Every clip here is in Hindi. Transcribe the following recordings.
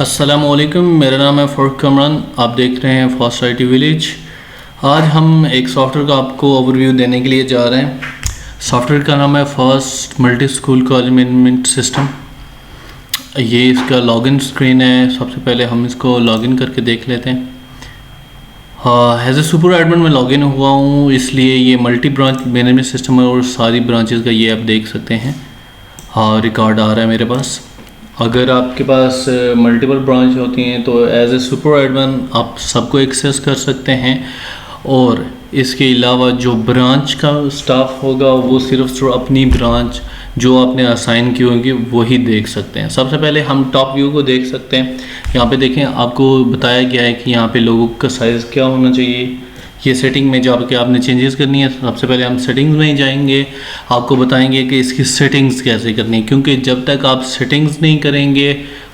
अस्सलामुअलैकुम, मेरा नाम है फ़ारूक कमरान। आप देख रहे हैं फास्ट आईटी विलेज। आज हम एक सॉफ्टवेयर का आपको ओवरव्यू देने के लिए जा रहे हैं। सॉफ्टवेयर का नाम है fast multi school college management system. ये इसका लॉगिन स्क्रीन है। सबसे पहले हम इसको लॉगिन करके देख लेते हैं। एज ए सुपर एडमिन में लॉगिन हुआ हूँ, इसलिए ये मल्टी ब्रांच मैनेजमेंट सिस्टम है और सारी ब्रांचेस का ये आप देख सकते हैं। रिकॉर्ड आ रहा है मेरे पास। अगर आपके पास मल्टीपल ब्रांच होती हैं तो एज ए सुपर एडमिन आप सबको एक्सेस कर सकते हैं, और इसके अलावा जो ब्रांच का स्टाफ होगा वो सिर्फ अपनी ब्रांच जो आपने असाइन की होगी वही देख सकते हैं। सबसे पहले हम टॉप व्यू को देख सकते हैं। यहाँ पे देखें, आपको बताया गया है कि यहाँ पे लोगों का साइज़ क्या होना चाहिए। ये सेटिंग में जाके आपने चेंजेस करनी है। सबसे पहले हम सेटिंग्स में ही जाएंगे, आपको बताएंगे कि इसकी सेटिंग्स कैसे करनी है, क्योंकि जब तक आप सेटिंग्स नहीं करेंगे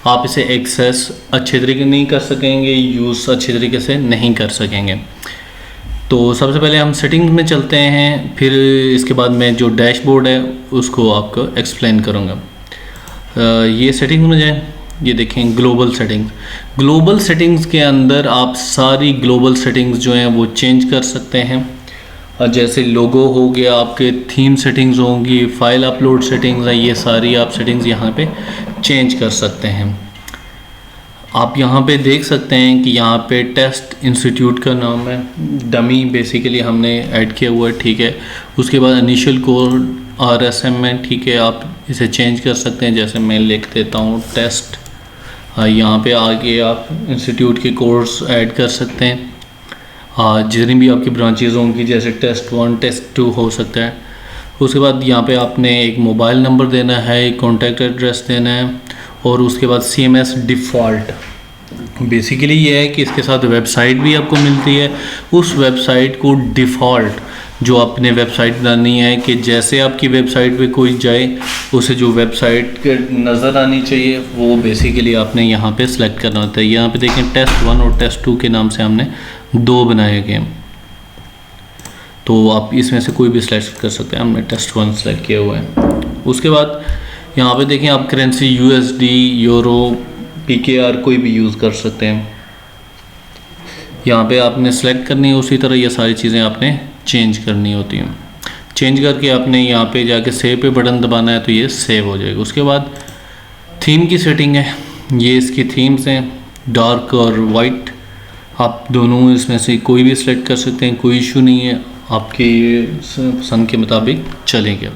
आप इसे एक्सेस अच्छे तरीके नहीं कर सकेंगे, यूज़ अच्छे तरीके से नहीं कर सकेंगे। तो सबसे पहले हम सेटिंग्स में चलते हैं, फिर इसके बाद मैं जो डैशबोर्ड है उसको आपको एक्सप्लेन करूँगा। ये सेटिंग्स में जाएँ, ये देखें ग्लोबल सेटिंग्स। ग्लोबल सेटिंग्स के अंदर आप सारी ग्लोबल सेटिंग्स जो हैं वो चेंज कर सकते हैं। जैसे लोगो हो गया, आपके थीम सेटिंग्स होंगी, फाइल अपलोड सेटिंग्स है, ये सारी आप सेटिंग्स यहाँ पे चेंज कर सकते हैं। आप यहाँ पे देख सकते हैं कि यहाँ पे टेस्ट इंस्टीट्यूट का नाम है, डमी बेसिकली हमने ऐड किया हुआ है, ठीक है। उसके बाद इनिशियल कोड RSM में, ठीक है, आप इसे चेंज कर सकते हैं। जैसे मैं लिख देता हूँ टेस्ट। यहाँ पे आगे आप इंस्टीट्यूट के कोर्स ऐड कर सकते हैं। जितनी भी आपकी ब्रांचेज होंगी, जैसे टेस्ट 1 टेस्ट 2 हो सकता है। उसके बाद यहाँ पे आपने एक मोबाइल नंबर देना है, एक कॉन्टैक्ट एड्रेस देना है, और उसके बाद CMS डिफ़ॉल्ट। बेसिकली ये है कि इसके साथ वेबसाइट भी आपको मिलती है। उस वेबसाइट को डिफ़ॉल्ट जो आपने वेबसाइट बनानी है, कि जैसे आपकी वेबसाइट पे कोई जाए उसे जो वेबसाइट नज़र आनी चाहिए वो बेसिकली आपने यहाँ पे सिलेक्ट करना होता है। यहाँ पे देखें टेस्ट 1 और टेस्ट 2 के नाम से हमने 2 बनाए गए, तो आप इसमें से कोई भी सिलेक्ट कर सकते हैं। हमने टेस्ट 1 सेलेक्ट किया हुआ है। उसके बाद यहाँ पे देखें, आप करेंसी USD, यूरो, PKR कोई भी यूज़ कर सकते हैं। यहाँ पे आपने सेलेक्ट करनी है, उसी तरह ये सारी चीज़ें आपने चेंज करनी होती हैं। चेंज करके आपने यहाँ पे जाके सेव पे बटन दबाना है तो ये सेव हो जाएगा। उसके बाद थीम की सेटिंग है, ये इसकी थीम्स हैं, डार्क और वाइट। आप दोनों इसमें से कोई भी सिलेक्ट कर सकते हैं, कोई इशू नहीं है, आपके पसंद के मुताबिक चलेंगे।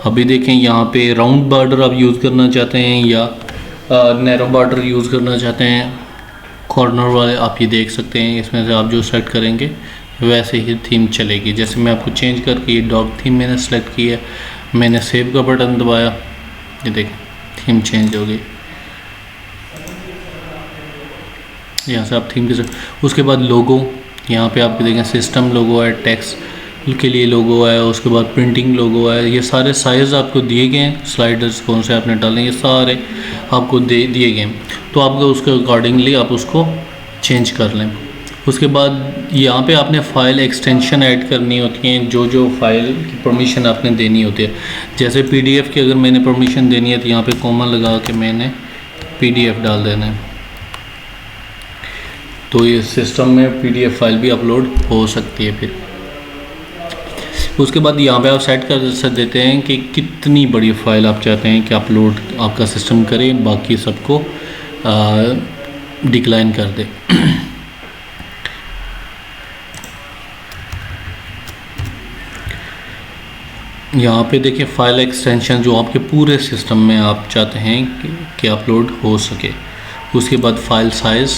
अभी देखें, यहाँ पे राउंड बॉर्डर आप यूज़ करना चाहते हैं या नैरो बॉर्डर यूज़ करना चाहते हैं, कॉर्नर वाले आप ये देख सकते हैं। इसमें से आप जो सेलेक्ट करेंगे वैसे ही थीम चलेगी। जैसे मैं आपको चेंज करके ये डॉग थीम मैंने सेलेक्ट की है, मैंने सेव का बटन दबाया, ये देखें थीम चेंज हो गई। यहाँ से आप थीम के साथ, उसके बाद लोगो, यहाँ पे आपके देखें सिस्टम लोगो है, टेक्स्ट के लिए लोगो है, उसके बाद प्रिंटिंग लोगो है। ये सारे साइज़ आपको दिए गए हैं, स्लाइडर्स कौन से आपने डालने, ये सारे आपको दिए गए हैं, तो आपको उसके अकॉर्डिंगली आप उसको चेंज कर लें। उसके बाद यहाँ पे आपने फ़ाइल एक्सटेंशन ऐड करनी होती हैं, जो फ़ाइल की परमिशन आपने देनी होती है। जैसे PDF की अगर मैंने परमिशन देनी है तो यहाँ पे कॉमा लगा के मैंने PDF डाल देना है, तो ये सिस्टम में PDF फाइल भी अपलोड हो सकती है। फिर उसके बाद यहाँ पे आप सेट कर देते हैं कि कितनी बड़ी फ़ाइल आप चाहते हैं कि अपलोड आपका सिस्टम करे, बाकी सबको डिक्लाइन कर दे। यहाँ पे देखिए फ़ाइल एक्सटेंशन जो आपके पूरे सिस्टम में आप चाहते हैं कि अपलोड हो सके। उसके बाद फ़ाइल साइज़,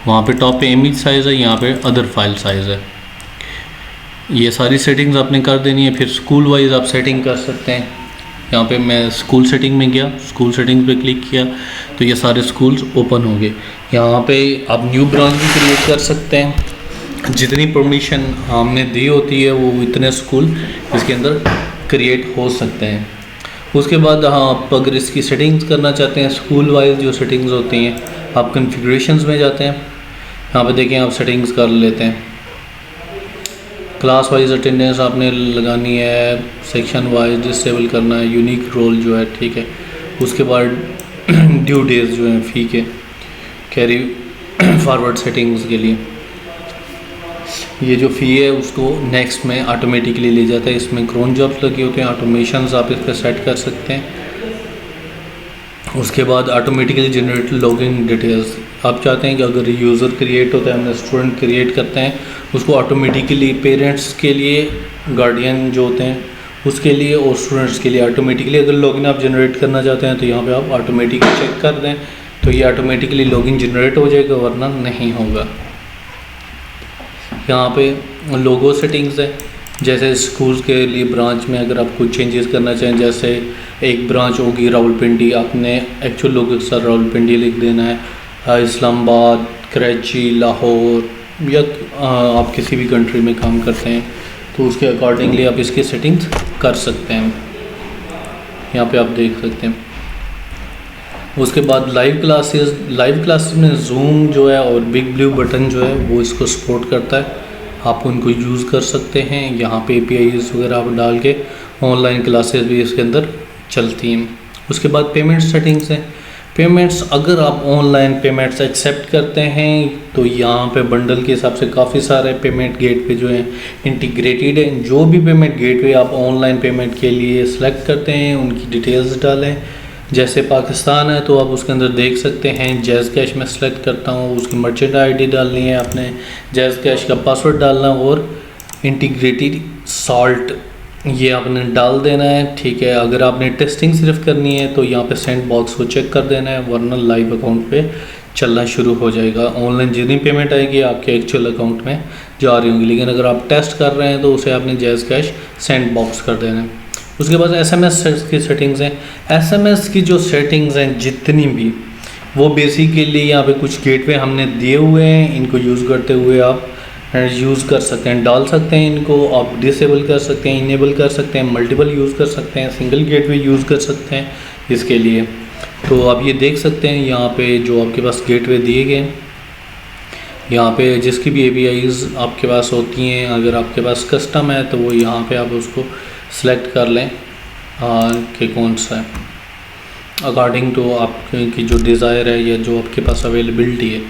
वहाँ पे टॉप पे इमेज साइज़ है, यहाँ पे अदर फाइल साइज़ है। ये सारी सेटिंग्स आपने कर देनी है। फिर स्कूल वाइज आप सेटिंग कर सकते हैं। यहाँ पे मैं स्कूल सेटिंग में गया, स्कूल सेटिंग पे क्लिक किया तो ये सारे स्कूल्स ओपन हो गए। यहाँ पे आप न्यू ब्रांच भी क्रिएट कर सकते हैं। जितनी परमिशन हमने दी होती है वो इतने स्कूल इसके अंदर क्रिएट हो सकते हैं। उसके बाद आप अगर इसकी सेटिंग्स करना चाहते हैं, स्कूल वाइज जो सेटिंग्स होती हैं, आप कॉन्फ़िगरेशंस में जाते हैं। यहाँ पे देखें आप सेटिंग्स कर लेते हैं। क्लास वाइज अटेंडेंस आपने लगानी है, सेक्शन वाइज डिसेबल करना है, यूनिक रोल जो है, ठीक है। उसके बाद ड्यू डेज जो है फ़ी के, कैरी फॉरवर्ड सेटिंग्स के लिए। ये जो फ़ी है उसको नेक्स्ट में ऑटोमेटिकली ले जाता है। इसमें क्रोन जॉब्स लगे होते हैं, ऑटोमेशंस आप इस पर सेट कर सकते हैं। उसके बाद ऑटोमेटिकली जनरेट लॉगिन डिटेल्स। आप चाहते हैं कि अगर यूज़र क्रिएट होता है, हमने स्टूडेंट क्रिएट करते हैं, उसको ऑटोमेटिकली पेरेंट्स के लिए, गार्डियन जो होते हैं उसके लिए और स्टूडेंट्स के लिए ऑटोमेटिकली अगर लॉगिन आप जनरेट करना चाहते हैं तो यहाँ पे आप ऑटोमेटिकली चेक कर दें तो ये ऑटोमेटिकली लॉगिन जनरेट हो जाएगा, वरना नहीं होगा। यहाँ पे लोगो सेटिंग्स है, जैसे स्कूल के लिए ब्रांच में अगर आप कुछ चेंजेस करना चाहें, जैसे एक ब्रांच होगी रावलपिंडी, आपने एक्चुअल लोगो के साथ रावलपिंडी लिख देना है, इस्लामाबाद, कराची, लाहौर या आप किसी भी कंट्री में काम करते हैं तो उसके अकॉर्डिंगली आप इसकी सेटिंग्स कर सकते हैं। यहाँ पे आप देख सकते हैं। उसके बाद लाइव क्लासेस में जूम जो है और बिग ब्लू बटन जो है वो इसको सपोर्ट करता है, आप उनको यूज़ कर सकते हैं। यहाँ पे APIs वगैरह आप डाल के ऑनलाइन क्लासेस भी इसके अंदर चलती हैं। उसके बाद पेमेंट सेटिंग्स हैं। पेमेंट्स, अगर आप ऑनलाइन पेमेंट्स एक्सेप्ट करते हैं तो यहाँ पे बंडल के हिसाब से काफ़ी सारे पेमेंट गेटवे जो हैं इंटीग्रेटेड हैं। जो भी पेमेंट गेटवे आप ऑनलाइन पेमेंट के लिए सेलेक्ट करते हैं उनकी डिटेल्स डालें। जैसे पाकिस्तान है तो आप उसके अंदर देख सकते हैं, जैज़ कैश में सेलेक्ट करता हूँ, उसकी मर्चेंट ID डालनी है, आपने जैज़ कैश का पासवर्ड डालना और इंटीग्रेटेड सॉल्ट ये आपने डाल देना है, ठीक है। अगर आपने टेस्टिंग सिर्फ करनी है तो यहाँ पे सेंड बॉक्स को चेक कर देना है, वरना लाइव अकाउंट पे चलना शुरू हो जाएगा। ऑनलाइन जितनी पेमेंट आएगी आपके एक्चुअल अकाउंट में जा रही होंगी, लेकिन अगर आप टेस्ट कर रहे हैं तो उसे आपने जैज़ कैश सेंड बॉक्स कर देना है। उसके बाद SMS की सेटिंग्स हैं। SMS की जो सेटिंग्स हैं जितनी भी, वो बेसिकली यहाँ पे कुछ गेटवे हमने दिए हुए हैं, इनको यूज़ करते हुए आप यूज़ कर सकते हैं, डाल सकते हैं, इनको आप डिसेबल कर सकते हैं, इनेबल कर सकते हैं, मल्टीपल यूज़ कर सकते हैं, सिंगल गेटवे यूज़ कर सकते हैं इसके लिए। तो आप ये देख सकते हैं यहाँ पे जो आपके पास गेटवे दिए गए, यहाँ पे जिसकी भी APIs आपके पास होती हैं, अगर आपके पास कस्टम है तो वो यहाँ पे आप उसको सेलेक्ट कर लें कि कौन सा है अकॉर्डिंग टू आपकी जो डिज़ायर है या जो आपके पास अवेलेबिलिटी है।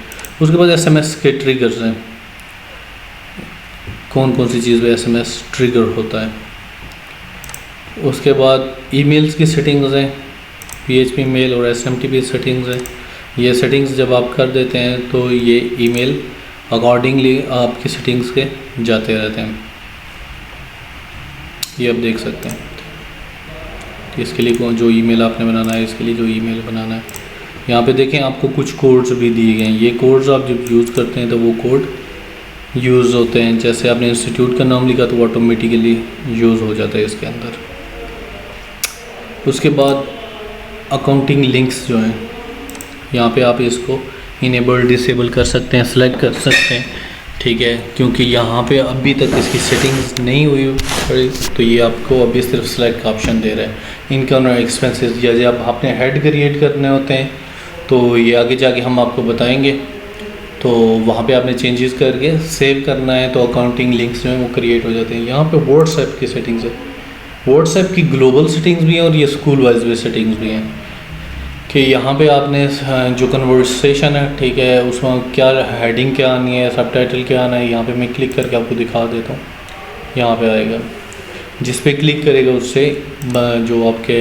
उसके बाद SMS के ट्रिगर्स हैं, कौन कौन सी चीज़ पे SMS ट्रिगर होता है। उसके बाद ईमेल्स की सेटिंग्स हैं, PHP मेल और SMTP सेटिंग्स हैं। ये सेटिंग्स जब आप कर देते हैं तो ये ईमेल अकॉर्डिंगली आपकी सेटिंग्स के जाते रहते हैं। ये आप देख सकते हैं, इसके लिए जो ईमेल आपने बनाना है, इसके लिए जो ईमेल बनाना है। यहाँ पे देखें आपको कुछ कोड्स भी दिए गए हैं, ये कोड्स आप जब यूज़ करते हैं तो वो कोड यूज़ होते हैं। जैसे आपने इंस्टीट्यूट का नाम लिखा तो वो ऑटोमेटिकली यूज़ हो जाता है इसके अंदर। उसके बाद अकाउंटिंग लिंक्स जो हैं, यहाँ पे आप इसको इनेबल डिसेबल कर सकते हैं, सेलेक्ट कर सकते हैं, ठीक है। क्योंकि यहाँ पे अभी तक इसकी सेटिंग्स नहीं हुई तो ये आपको अभी सिर्फ सेलेक्ट का ऑप्शन दे रहा है। इनकम और एक्सपेंसेस या जब आपने हेड क्रिएट करने होते हैं तो ये आगे जाके हम आपको बताएंगे, तो वहाँ पे आपने चेंजेस करके सेव करना है तो अकाउंटिंग लिंक्स जो हैं वो क्रिएट हो जाते हैं। यहाँ पे व्हाट्सएप की सेटिंग्स है, व्हाट्सएप की ग्लोबल सेटिंग्स भी हैं और ये स्कूल वाइज भी सेटिंग्स भी हैं कि यहाँ पे आपने जो कन्वर्सेशन है, ठीक है, उसमें क्या हेडिंग क्या आनी है, सबटाइटल क्या आना है, यहाँ पे मैं क्लिक करके आपको दिखा देता हूँ। यहाँ पे आएगा, जिस पे क्लिक करेगा उससे जो आपके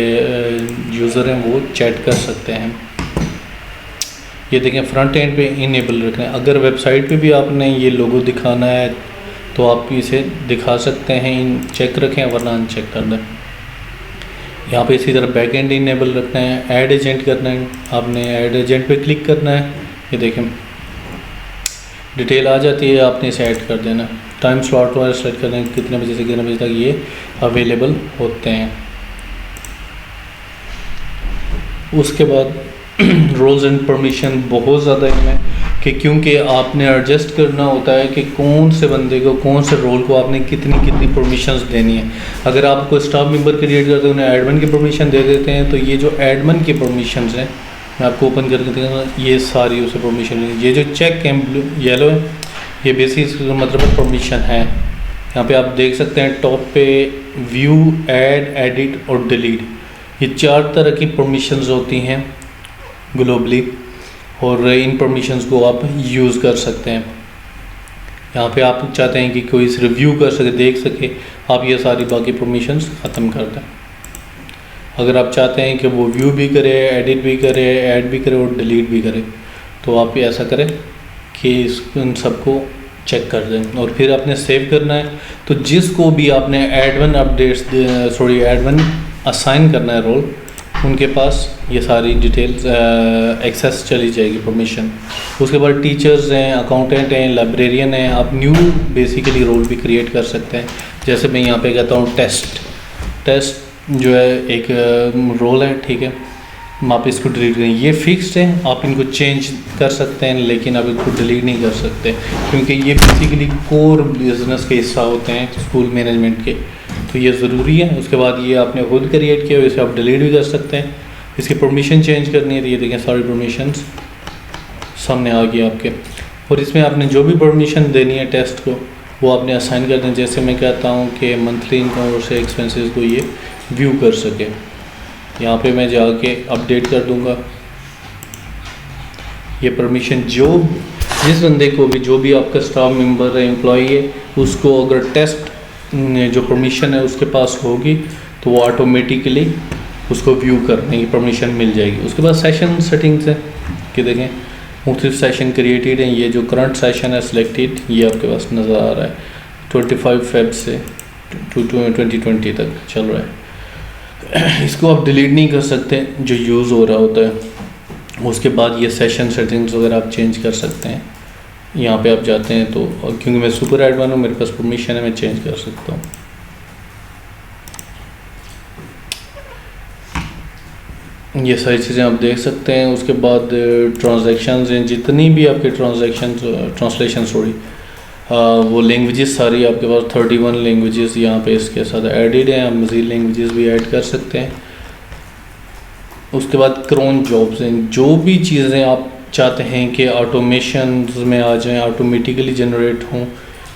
यूज़र हैं वो चैट कर सकते हैं। ये देखें फ्रंट एंड पे इनेबल रखना है। अगर वेबसाइट पे भी आपने ये लोगो दिखाना है तो आप इसे दिखा सकते हैं, चेक रखें वरना अनचेक कर दें। यहाँ पे इसी तरह बैक एंड इनेबल रखना है। ऐड एजेंट करना है, आपने ऐड एजेंट पे क्लिक करना है। ये देखें डिटेल आ जाती है, आपने इसे ऐड कर देना। टाइम स्लॉट वाला सेलेक्ट करना है, कितने बजे से कितने बजे तक ये अवेलेबल होते हैं। उसके बाद रोल्स एंड परमिशन बहुत ज़्यादा इनमें कि क्योंकि आपने एडजस्ट करना होता है कि कौन से बंदे को, कौन से रोल को आपने कितनी कितनी परमिशंस देनी है। अगर आपको स्टाफ मेंबर क्रिएट करते हैं, उन्हें एडमिन की परमिशन दे देते हैं, तो ये जो एडमिन की परमिशंस हैं मैं आपको ओपन करके दिखाऊंगा, ये सारी उसे परमिशन है। ये जो चेक है ब्लू येलो है, ये बेसिक मतलब परमिशन है। यहाँ पे आप देख सकते हैं टॉप पे व्यू, ऐड, एडिट और डिलीट, ये 4 तरह की परमिशंस होती हैं ग्लोबली। और इन परमिशंस को आप यूज़ कर सकते हैं। यहाँ पे आप चाहते हैं कि कोई इस रिव्यू कर सके, देख सके, आप ये सारी बाकी परमिशंस ख़त्म कर दें। अगर आप चाहते हैं कि वो व्यू भी करे, एडिट भी करे, ऐड भी करे और डिलीट भी करे, तो आप ये ऐसा करें कि इन सबको चेक कर दें और फिर आपने सेव करना है। तो जिसको भी आपने एडवन अपडेट्स एडवन असाइन करना है रोल, उनके पास ये सारी डिटेल्स एक्सेस चली जाएगी, परमिशन। उसके बाद टीचर्स हैं, अकाउंटेंट हैं, लाइब्रेरियन हैं, आप न्यू बेसिकली रोल भी क्रिएट कर सकते हैं। जैसे मैं यहाँ पे कहता हूँ टेस्ट जो है एक रोल है, ठीक है, आप इसको डिलीट करें। ये फिक्स्ड है, आप इनको चेंज कर सकते हैं लेकिन आप इसको डिलीट नहीं कर सकते, क्योंकि ये बेसिकली कोर बिजनेस के हिस्सा होते हैं स्कूल मैनेजमेंट के, तो ये ज़रूरी है। उसके बाद ये आपने खुद क्रिएट किया, इसे आप डिलीट भी कर सकते हैं। इसकी परमिशन चेंज करनी है तो ये देखें सारी परमिशंस सामने आ गई आपके, और इसमें आपने जो भी परमिशन देनी है टेस्ट को वो आपने असाइन कर दें। जैसे मैं कहता हूँ कि मंथली इनकम और से एक्सपेंसेस को ये व्यू कर सके, यहाँ पे मैं जाके अपडेट कर दूँगा। ये परमिशन जिस बंदे को भी, जो भी आपका स्टाफ मेंबर है, एम्प्लॉई है, उसको अगर टेस्ट जो परमिशन है उसके पास होगी तो वो ऑटोमेटिकली उसको व्यू करने की परमिशन मिल जाएगी। उसके बाद सेशन सेटिंग्स है कि देखें मुख्तलिफ सेशन क्रिएटेड हैं। ये जो करंट सेशन है सिलेक्टेड, ये आपके पास नज़र आ रहा है 25 फेब से 2020 तक चल रहा है। इसको आप डिलीट नहीं कर सकते जो यूज़ हो रहा होता है। उसके बाद ये सेशन सेटिंग्स वगैरह आप चेंज कर सकते हैं। यहाँ पे आप जाते हैं तो, क्योंकि मैं सुपर एडवान हूँ, मेरे पास परमिशन है, मैं चेंज कर सकता हूँ। ये सारी चीज़ें आप देख सकते हैं। उसके बाद ट्रांजैक्शंस हैं, जितनी भी आपके ट्रांसलेशन वो लैंग्वेजेस सारी आपके पास 31 लैंग्वेजेस यहाँ पे इसके साथ एडिड हैं। आप मज़ीद लैंग्वेजेस भी ऐड कर सकते हैं। उसके बाद क्रोन जॉब्स हैं, जो भी चीज़ें आप चाहते हैं कि ऑटोमेशन में आ जाएं, ऑटोमेटिकली जनरेट हों,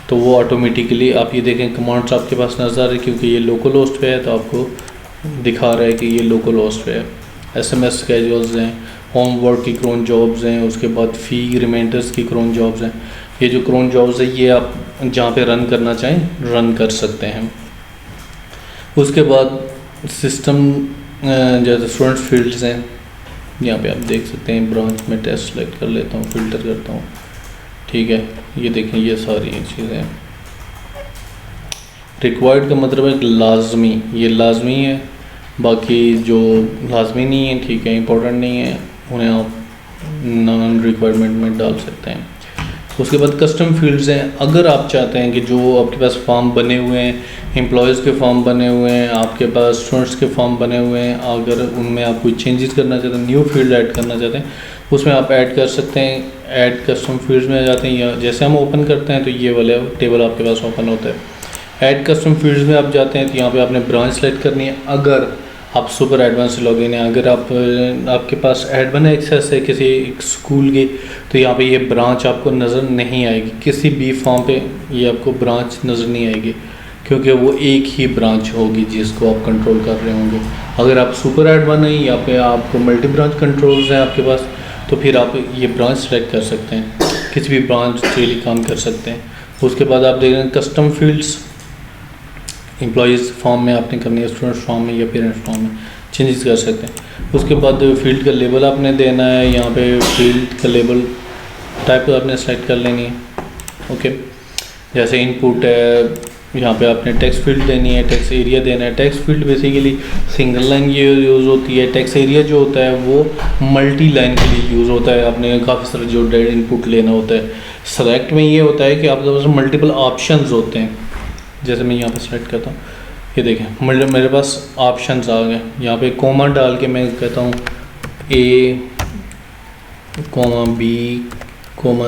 तो वो ऑटोमेटिकली आप ये देखें कमांड्स आपके पास नज़र आ रहे, क्योंकि ये लोकल होस्ट पे है तो आपको दिखा रहा है कि ये लोकल होस्ट पे है। SMS स्केड्यूल्स हैं, होमवर्क की क्रोन जॉब्स हैं, उसके बाद फ़ी रिमाइंडर्स की क्रोन जॉब्स हैं। ये जो क्रोन जॉब्स है ये आप जहाँ पे रन करना चाहें रन कर सकते हैं। उसके बाद सिस्टम जैसे स्टूडेंट फील्ड्स हैं, यहाँ पे आप देख सकते हैं। ब्रांच में टेस्ट सेलेक्ट कर लेता हूँ, फ़िल्टर करता हूँ, ठीक है। ये देखें ये सारी चीज़ें। रिक्वायर्ड का मतलब है लाजमी, ये लाजमी है, बाकी जो लाजमी नहीं है, ठीक है, इंपॉर्टेंट नहीं है, उन्हें आप नॉन रिक्वायरमेंट में डाल सकते हैं। उसके बाद कस्टम फील्ड्स हैं। अगर आप चाहते हैं कि जो आपके पास फॉर्म बने हुए हैं, एम्प्लॉयज़ के फॉर्म बने हुए हैं, आपके पास स्टूडेंट्स के फॉर्म बने हुए हैं, अगर उनमें आप कोई चेंजेस करना चाहते हैं, न्यू फील्ड ऐड करना चाहते हैं, उसमें आप ऐड कर सकते हैं। ऐड कस्टम फील्ड्स में आ जाते हैं, या जैसे हम ओपन करते हैं तो ये वाला टेबल आपके पास ओपन होता है। ऐड कस्टम फील्ड्स में आप जाते हैं तो यहाँ पर आपने ब्रांच सेलेक्ट करनी है। अगर आप सुपर एडवांस लॉगिन है, अगर आपके पास एडवांस एक्सेस है किसी एक स्कूल की, तो यहाँ पे ये ब्रांच आपको नज़र नहीं आएगी। किसी भी फॉर्म पे ये आपको ब्रांच नज़र नहीं आएगी, क्योंकि वो एक ही ब्रांच होगी जिसको आप कंट्रोल कर रहे होंगे। अगर आप सुपर एडवांस हैं या पे आपको मल्टी ब्रांच कंट्रोल्स हैं आपके पास, तो फिर आप ये ब्रांच सेलेक्ट कर सकते हैं, किसी भी ब्रांच के लिए काम कर सकते हैं। उसके बाद आप देख रहे हैं कस्टम फील्ड्स, एम्प्लॉयज़ फॉर्म में आपने करनी है, स्टूडेंट फॉर्म में या पेरेंट्स फॉर्म में चेंजेस कर सकते हैं। उसके बाद फील्ड का लेबल आपने देना है, यहाँ पे फील्ड का लेबल टाइप आपने सेलेक्ट कर लेनी है, ओके। जैसे इनपुट है, यहाँ पे आपने टेक्स्ट फील्ड देनी है, टेक्स्ट एरिया देना है। Text field basically single line की यूज़ होती है। टेक्स्ट एरिया जो होता है वो मल्टी लाइन के लिए यूज़ होता है, आपने काफ़ी सारे जो इनपुट लेना होता है। सेलेक्ट में ये होता है कि आपके पास मल्टीपल ऑप्शंस होते हैं। जैसे मैं यहाँ पे सेलेक्ट करता हूँ, ये देखें मेरे पास ऑप्शंस आ गए। यहाँ पे कोमा डाल के मैं कहता हूँ A, B,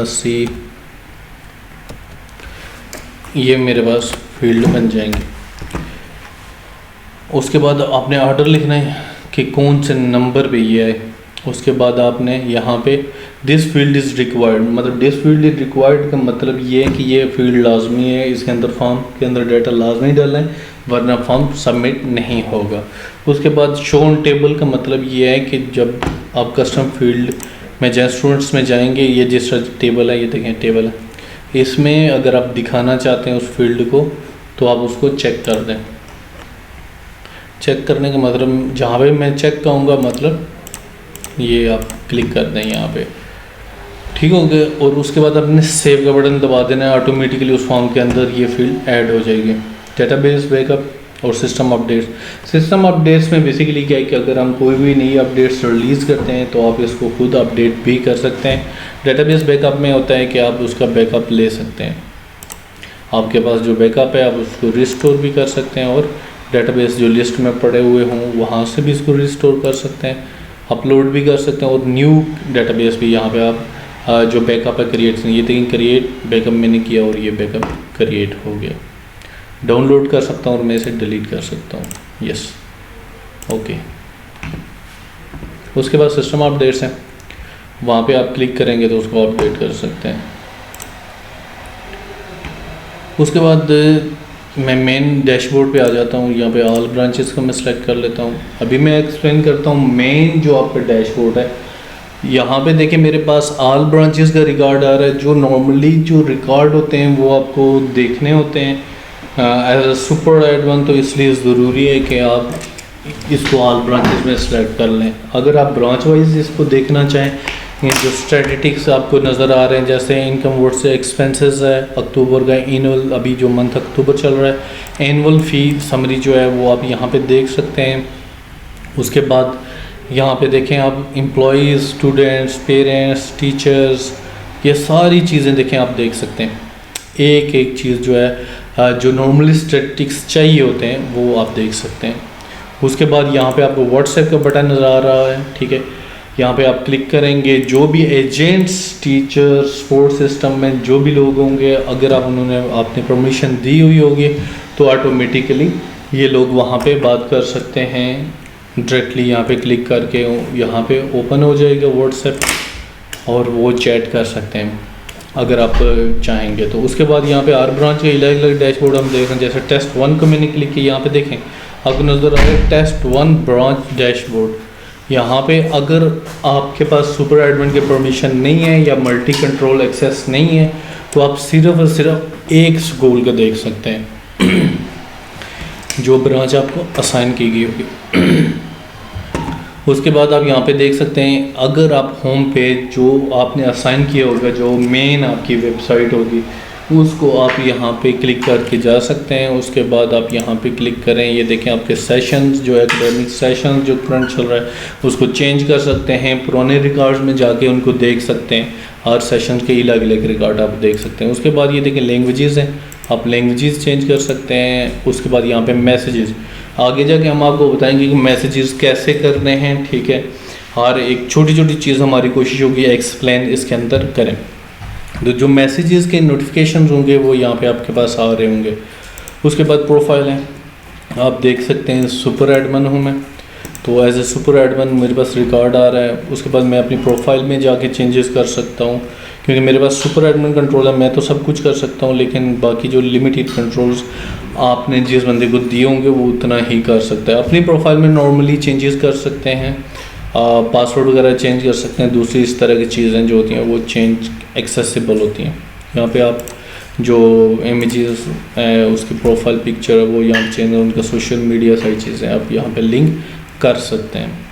C, ये मेरे पास फील्ड बन जाएंगे। उसके बाद आपने ऑर्डर लिखना है कि कौन से नंबर पे ये है। उसके बाद आपने यहाँ पे दिस फील्ड इज़ रिक्वायर्ड, मतलब दिस फील्ड इज़ रिक्वायर्ड का मतलब ये है कि ये फील्ड लाजमी है, इसके अंदर फॉर्म के अंदर डाटा लाजमी डालना है, वरना फॉर्म सबमिट नहीं होगा। उसके बाद शो ऑन टेबल का मतलब ये है कि जब आप कस्टम फील्ड मैं जैसे स्टूडेंट्स में जाएंगे, ये जिस टेबल है, ये देखें टेबल है, इसमें अगर आप दिखाना चाहते हैं उस फील्ड को तो आप उसको चेक कर दें। चेक करने का मतलब जहाँ पे मैं चेक कहूँगा, मतलब ये आप क्लिक कर दें यहाँ पे, ठीक हो गया। और उसके बाद आपने सेव का बटन दबा देना है, ऑटोमेटिकली उस फॉर्म के अंदर ये फील्ड ऐड हो जाएगी। डेटाबेस बैकअप और सिस्टम अपडेट्स। सिस्टम अपडेट्स में बेसिकली क्या है कि अगर हम कोई भी नई अपडेट्स रिलीज़ करते हैं तो आप इसको खुद अपडेट भी कर सकते हैं। डेटाबेस बैकअप में होता है कि आप उसका बैकअप ले सकते हैं, आपके पास जो बैकअप है आप उसको रिस्टोर भी कर सकते हैं, और डेटाबेस जो लिस्ट में पड़े हुए हों वहाँ से भी इसको रिस्टोर कर सकते हैं, अपलोड भी कर सकते हैं, और न्यू डेटाबेस भी यहाँ पे आप जो बैकअप है क्रिएट, ये देखिए क्रिएट बैकअप मैंने किया और ये बैकअप क्रिएट हो गया। डाउनलोड कर सकता हूँ और मैं इसे डिलीट कर सकता हूँ, यस, ओके। उसके बाद सिस्टम अपडेट्स हैं, वहाँ पे आप क्लिक करेंगे तो उसको अपडेट कर सकते हैं। उसके बाद मैं मेन डैशबोर्ड पे आ जाता हूँ, यहाँ पे ऑल ब्रांचेस को मैं सिलेक्ट कर लेता हूँ। अभी मैं एक्सप्लेन करता हूँ मेन जो आपका डैशबोर्ड है। यहाँ पे देखिए मेरे पास ऑल ब्रांचेस का रिकॉर्ड आ रहा है। जो नॉर्मली जो रिकॉर्ड होते हैं वो आपको देखने होते हैं एज अ सुपर एडवांस, तो इसलिए ज़रूरी है कि आप इसको ऑल ब्रांचेस में सिलेक्ट कर लें। अगर आप ब्रांच वाइज इसको देखना चाहें, जो स्टैटिस्टिक्स आपको नज़र आ रहे हैं, जैसे इनकम वर्ड से एक्सपेंसेस है, अक्टूबर का एनुअल, अभी जो मंथ अक्टूबर चल रहा है, एनुअल फ़ी समरी जो है वो आप यहाँ पे देख सकते हैं। उसके बाद यहाँ पे देखें आप एम्प्लॉयज़, स्टूडेंट्स, पेरेंट्स, टीचर्स, ये सारी चीज़ें देखें, आप देख सकते हैं एक एक चीज़ जो है जो नॉर्मली स्टैटिस्टिक्स चाहिए होते हैं वो आप देख सकते हैं। उसके बाद यहाँ पे आपको व्हाट्सएप का बटन नज़र आ रहा है, ठीक है। यहाँ पे आप क्लिक करेंगे, जो भी एजेंट्स, टीचर्स, सपोर्ट सिस्टम में जो भी लोग होंगे, अगर आपने परमिशन दी हुई होगी तो ऑटोमेटिकली ये लोग वहाँ पे बात कर सकते हैं डायरेक्टली। यहाँ पे क्लिक करके यहाँ पे ओपन हो जाएगा व्हाट्सएप और वो चैट कर सकते हैं अगर आप चाहेंगे तो। उसके बाद यहाँ पे हर ब्रांच के अलग अलग डैशबोर्ड हम देख रहे हैं। जैसे टेस्ट 1 को मैंने क्लिक किया, यहाँ पे देखें आपको नज़र आ रहा है टेस्ट 1 ब्रांच डैशबोर्ड। यहाँ पे अगर आपके पास सुपर एडमिन की परमिशन नहीं है या मल्टी कंट्रोल एक्सेस नहीं है तो आप सिर्फ और सिर्फ एक गोल का देख सकते हैं जो ब्रांच आपको असाइन की गई होगी। उसके बाद आप यहाँ पे देख सकते हैं, अगर आप होम पेज जो आपने असाइन किया होगा, जो मेन आपकी वेबसाइट होगी, उसको आप यहाँ पे क्लिक करके जा सकते हैं। उसके बाद आप यहाँ पे क्लिक करें, ये देखें आपके सेशंस जो एकेडमिक सेशंस जो करंट चल रहा है उसको चेंज कर सकते हैं। पुराने रिकॉर्ड्स में जाके उनको देख सकते हैं, हर सेशन के अलग अलग रिकॉर्ड आप देख सकते हैं। उसके बाद ये देखें लैंग्वेजेस हैं, आप लैंग्वेजेस चेंज कर सकते हैं। उसके बाद यहाँ पे मैसेजेस, आगे जाके हम आपको बताएंगे कि मैसेजेस कैसे करने हैं, ठीक है। हर एक छोटी छोटी चीज़ हमारी कोशिश होगी एक्सप्लेन इसके अंदर करें। तो जो मैसेजेस के नोटिफिकेशंस होंगे वो यहाँ पे आपके पास आ रहे होंगे। उसके बाद प्रोफाइल है, आप देख सकते हैं सुपर एडमिन हूँ मैं, तो एज ए सुपर एडमिन मेरे पास रिकॉर्ड आ रहा है। उसके बाद मैं अपनी प्रोफाइल में जाके चेंजेस कर सकता हूँ, क्योंकि मेरे पास सुपर एडमिन कंट्रोल है, मैं तो सब कुछ कर सकता हूँ, लेकिन बाकी जो लिमिटेड कंट्रोल्स आपने जिस बंदे को दिए होंगे वो उतना ही कर सकता है। अपनी प्रोफाइल में नॉर्मली चेंजेस कर सकते हैं, पासवर्ड वगैरह चेंज कर सकते हैं। दूसरी इस तरह की चीज़ें जो होती हैं वो चेंज एक्सेसिबल होती हैं। यहाँ पे आप जो इमेजेस है उसकी प्रोफाइल पिक्चर है वो यहाँ चेंज, उनका सोशल मीडिया सारी चीज़ें आप यहाँ पे लिंक कर सकते हैं।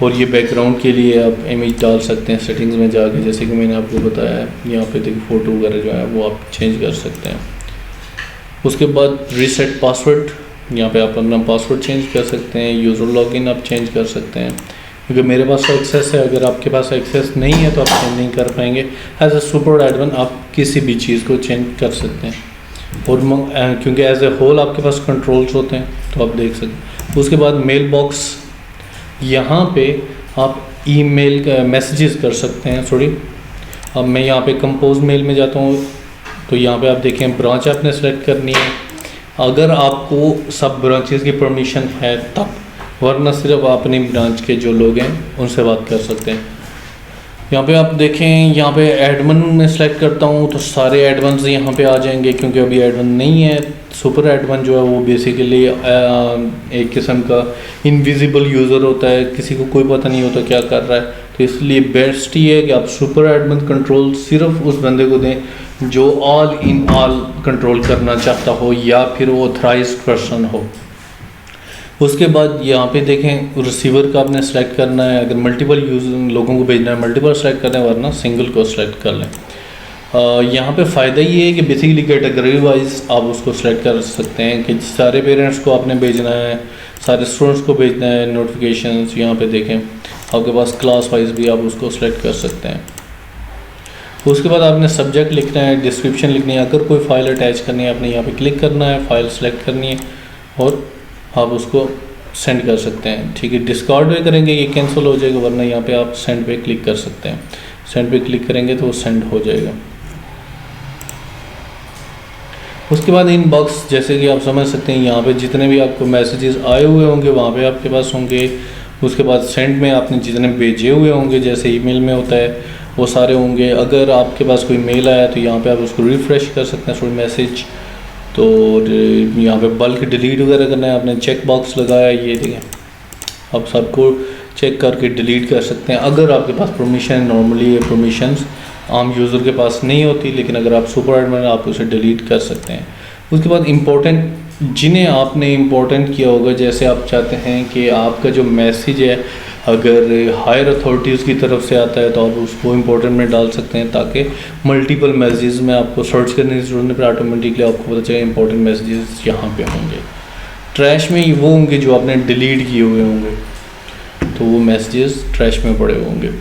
और ये बैकग्राउंड के लिए आप इमेज डाल सकते हैं सेटिंग्स में जाके, जैसे कि मैंने आपको बताया है। यहाँ पे देखिए फ़ोटो वगैरह जो है वो आप चेंज कर सकते हैं। उसके बाद रीसेट पासवर्ड, यहाँ पे आप अपना पासवर्ड चेंज कर सकते हैं। यूज़र लॉगिन आप चेंज कर सकते हैं, क्योंकि मेरे पास एक्सेस है, अगर आपके पास एक्सेस नहीं है तो आप चेंज नहीं कर पाएंगे। एज ए सुपर एडमिन आप किसी भी चीज़ को चेंज कर सकते हैं, और क्योंकि एज ए होल आपके पास कंट्रोल्स होते हैं तो आप देख सकते हैं। उसके बाद मेल बॉक्स, यहाँ पे आप ईमेल का मैसेजेस कर सकते हैं। सॉरी, अब मैं यहाँ पे कंपोज मेल में जाता हूँ, तो यहाँ पे आप देखें ब्रांच आपने सेलेक्ट करनी है। अगर आपको सब ब्रांचेस की परमिशन है तब, वरना सिर्फ आप अपनी ब्रांच के जो लोग हैं उनसे बात कर सकते हैं। यहाँ पे आप देखें, यहाँ पे एडमिन में सेलेक्ट करता हूँ तो सारे एडमिन्स यहाँ पे आ जाएंगे, क्योंकि अभी एडमिन नहीं है। सुपर एडमिन जो है वो बेसिकली एक किस्म का इनविजिबल यूज़र होता है, किसी को कोई पता नहीं होता क्या कर रहा है। तो इसलिए बेस्ट ही है कि आप सुपर एडमिन कंट्रोल सिर्फ उस बंदे को दें जो ऑल इन ऑल कंट्रोल करना चाहता हो या फिर वो ऑथराइज्ड पर्सन हो। उसके बाद यहाँ पे देखें रिसीवर का आपने सेलेक्ट करना है, अगर मल्टीपल लोगों को भेजना है मल्टीपल सेलेक्ट करना है, वरना सिंगल को सेलेक्ट कर लें। यहाँ पे फ़ायदा ये है कि बेसिकली कैटेगरी वाइज आप उसको सेलेक्ट कर सकते हैं कि सारे पेरेंट्स को आपने भेजना है, सारे स्टूडेंट्स को भेजना है नोटिफिकेशंस। यहाँ पे देखें आपके पास क्लास वाइज भी आप उसको सेलेक्ट कर सकते हैं। उसके बाद आपने सब्जेक्ट लिखना है, डिस्क्रिप्शन लिखनी है, अगर कोई फ़ाइल अटैच करनी है आपने यहाँ पे क्लिक करना है, फ़ाइल सेलेक्ट करनी है और आप उसको सेंड कर सकते हैं। ठीक है, डिस्कार्ड भी करेंगे ये कैंसिल हो जाएगा, वरना यहाँ पे आप सेंड पे क्लिक कर सकते हैं। सेंड पे क्लिक करेंगे तो वो सेंड हो जाएगा। उसके बाद इनबॉक्स, जैसे कि आप समझ सकते हैं यहाँ पे जितने भी आपको मैसेजेस आए हुए होंगे वहाँ पे आपके पास होंगे। उसके बाद सेंड में आपने जितने भेजे हुए होंगे, जैसे ईमेल में होता है, वो सारे होंगे। अगर आपके पास कोई मेल आया तो यहाँ पे आप उसको रिफ़्रेश कर सकते हैं, थोड़ी मैसेज। तो यहाँ पे बल्क डिलीट वगैरह करना है, आपने चेक बॉक्स लगाया, ये देखें आप सबको चेक करके डिलीट कर सकते हैं अगर आपके पास परमिशन। नॉर्मली ये परमिशंस आम यूज़र के पास नहीं होती, लेकिन अगर आप सुपर एडमिन आप उसे डिलीट कर सकते हैं। उसके बाद इम्पोर्टेंट, जिन्हें आपने इम्पोर्टेंट किया होगा, जैसे आप चाहते हैं कि आपका जो मैसेज है अगर हायर अथॉरिटीज़ की तरफ से आता है तो आप उसको इम्पोर्टेंट में डाल सकते हैं, ताकि मल्टीपल मैसेजेस में आपको सर्च करने की जरूरत नहीं पड़े, ऑटोमेटिकली आपको पता चले इंपॉर्टेंट मैसेजेस यहाँ पे होंगे। ट्रैश में वो होंगे जो आपने डिलीट किए हुए होंगे, तो वो मैसेजेस ट्रैश में पड़े होंगे।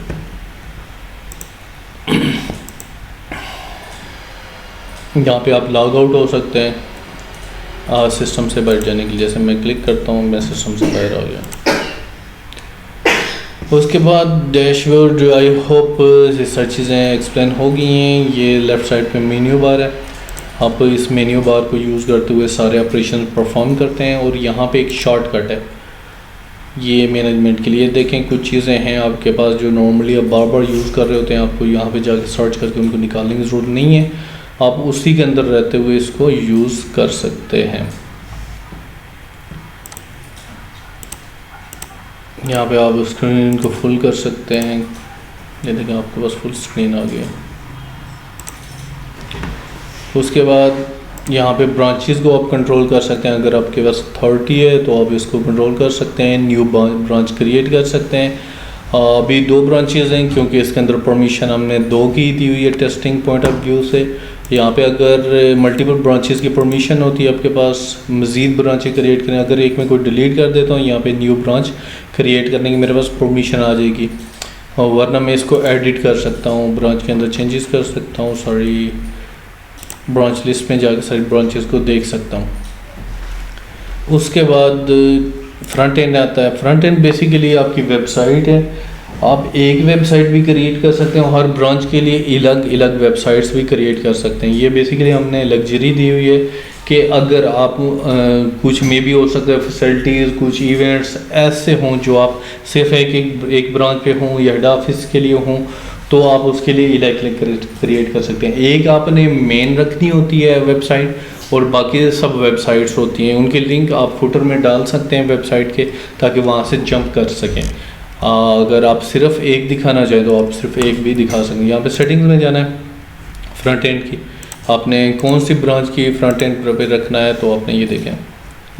यहाँ पे आप लॉग आउट हो सकते हैं सिस्टम से बाहर जाने के लिए। जैसे मैं क्लिक करता हूँ, मैं सिस्टम से बाहर आ गया। उसके बाद डैशबोर्ड, आई होप ये सारी चीज़ें एक्सप्लेन हो गई हैं। ये लेफ़्ट साइड पे मेन्यू बार है, आप इस मेन्यू बार को यूज़ करते हुए सारे ऑपरेशन परफॉर्म करते हैं। और यहाँ पे एक शॉर्टकट है ये मैनेजमेंट के लिए। देखें कुछ चीज़ें हैं आपके पास जो नॉर्मली आप बार बार यूज़ कर रहे होते हैं, आपको यहाँ पे जाके सर्च करके उनको निकालने की ज़रूरत नहीं है, आप उसी के अंदर रहते हुए इसको यूज़ कर सकते हैं। यहाँ पे आप स्क्रीन को फुल कर सकते हैं, ये देखें आपके पास फुल स्क्रीन आ गया। उसके बाद यहाँ पे ब्रांचेस को आप कंट्रोल कर सकते हैं, अगर आपके पास 30 है तो आप इसको कंट्रोल कर सकते हैं, न्यू ब्रांच क्रिएट कर सकते हैं। अभी 2 ब्रांचेस हैं क्योंकि इसके अंदर परमिशन हमने 2 की दी हुई है टेस्टिंग पॉइंट ऑफ व्यू से। यहाँ पे अगर मल्टीपल ब्रांचेस की परमिशन होती है आपके पास, मज़ीद ब्रांचें क्रिएट करें, अगर एक में कोई डिलीट कर देता हूँ यहाँ पे न्यू ब्रांच क्रिएट करने की मेरे पास परमिशन आ जाएगी, और वरना मैं इसको एडिट कर सकता हूँ, ब्रांच के अंदर चेंजेस कर सकता हूँ, सॉरी ब्रांच लिस्ट में जाकर सारी ब्रांचेस को देख सकता हूँ। उसके बाद फ्रंट एंड आता है। फ्रंट एंड बेसिकली आपकी वेबसाइट है, आप एक वेबसाइट भी क्रिएट कर सकते हैं, हर ब्रांच के लिए अलग अलग वेबसाइट्स भी क्रिएट कर सकते हैं। ये बेसिकली हमने लग्जरी दी हुई है कि अगर आप कुछ में भी हो सकता है फैसिलिटीज़, कुछ इवेंट्स ऐसे हों जो आप सिर्फ एक ब्रांच पे हों या हेड ऑफिस के लिए हों, तो आप उसके लिए अलग क्रिएट कर सकते हैं। एक आपने मेन रखनी होती है वेबसाइट, और बाकी सब वेबसाइट्स होती हैं, उनके लिंक आप फुटर में डाल सकते हैं वेबसाइट के, ताकि वहाँ से जंप कर सकें। अगर आप सिर्फ एक दिखाना चाहें तो आप सिर्फ एक भी दिखा सकें। यहाँ पे सेटिंग्स में जाना है, फ्रंट एंड की आपने कौन सी ब्रांच की फ्रंट एंड पे रखना है, तो आपने ये देखें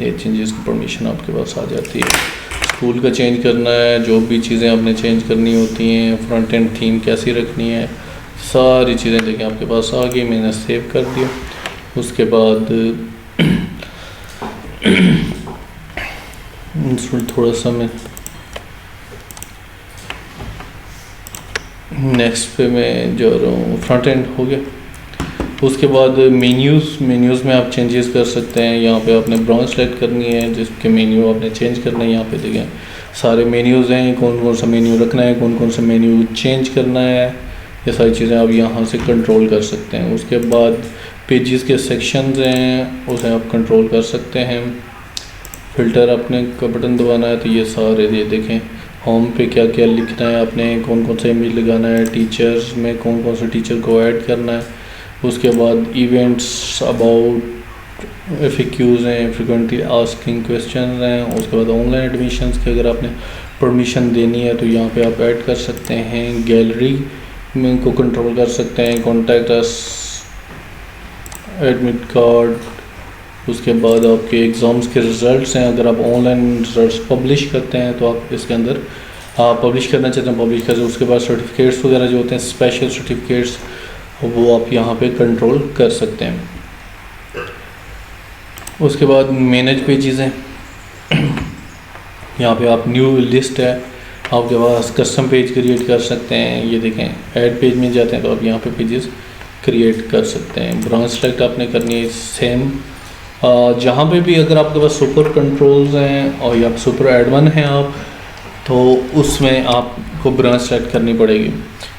ये चेंजेस की परमिशन आपके पास आ जाती है। स्कूल का चेंज करना है, जो भी चीज़ें आपने चेंज करनी होती हैं, फ्रंट एंड थीम कैसी रखनी है, सारी चीज़ें देखें आपके पास आ गई, मैंने सेव कर दिया। उसके बाद थोड़ा सा मैं नेक्स्ट पे मैं जा रहा हूँ, फ्रंट एंड हो गया। उसके बाद मेन्यूज़ में आप चेंजेस कर सकते हैं। यहाँ पे आपने ब्रांच सेलेक्ट करनी है जिसके मेन्यू आपने चेंज करना है। यहाँ पे देखें सारे मेन्यूज़ हैं, कौन कौन सा मेन्यू रखना है, कौन कौन सा मेन्यू चेंज करना है, ये सारी चीज़ें आप यहाँ से कंट्रोल कर सकते हैं। उसके बाद पेजेस के सेक्शंस हैं, उसे आप कंट्रोल कर सकते हैं। फ़िल्टर अपने का बटन दबाना है तो ये सारे ये देखें होम पे क्या क्या लिखना है आपने, कौन कौन सा इमेज लगाना है, टीचर्स में कौन कौन से टीचर को ऐड करना है, उसके बाद इवेंट्स अबाउट FAQs हैं, फ्रिक्वेंटली आस्किंग क्वेश्चन हैं, उसके बाद ऑनलाइन एडमिशन्स के अगर आपने परमिशन देनी है तो यहाँ पे आप ऐड कर सकते हैं, गैलरी में को कंट्रोल कर सकते हैं, कॉन्टैक्ट अस, एडमिट कार्ड, उसके बाद आपके एग्ज़ाम्स के रिज़ल्ट्स हैं, अगर आप ऑनलाइन रिज़ल्ट्स पब्लिश करते हैं तो आप इसके अंदर पब्लिश करना चाहते हैं पब्लिश कर, उसके बाद सर्टिफिकेट्स वगैरह जो होते हैं स्पेशल सर्टिफिकेट्स वो आप यहाँ पे कंट्रोल कर सकते हैं। उसके बाद मैनेज पेजेस हैं, यहाँ पे आप न्यू लिस्ट है आपके पास, कस्टम पेज क्रिएट कर सकते हैं, ये देखें ऐड पेज में जाते हैं तो आप यहाँ पे पेजेस क्रिएट कर सकते हैं। ब्रांच सेलेक्ट आपने करनी है सेम, जहाँ पे भी अगर आपके पास सुपर कंट्रोल्स हैं और या सुपर एडमिन हैं आप, तो उसमें आपको ब्रांच सेलेक्ट करनी पड़ेगी।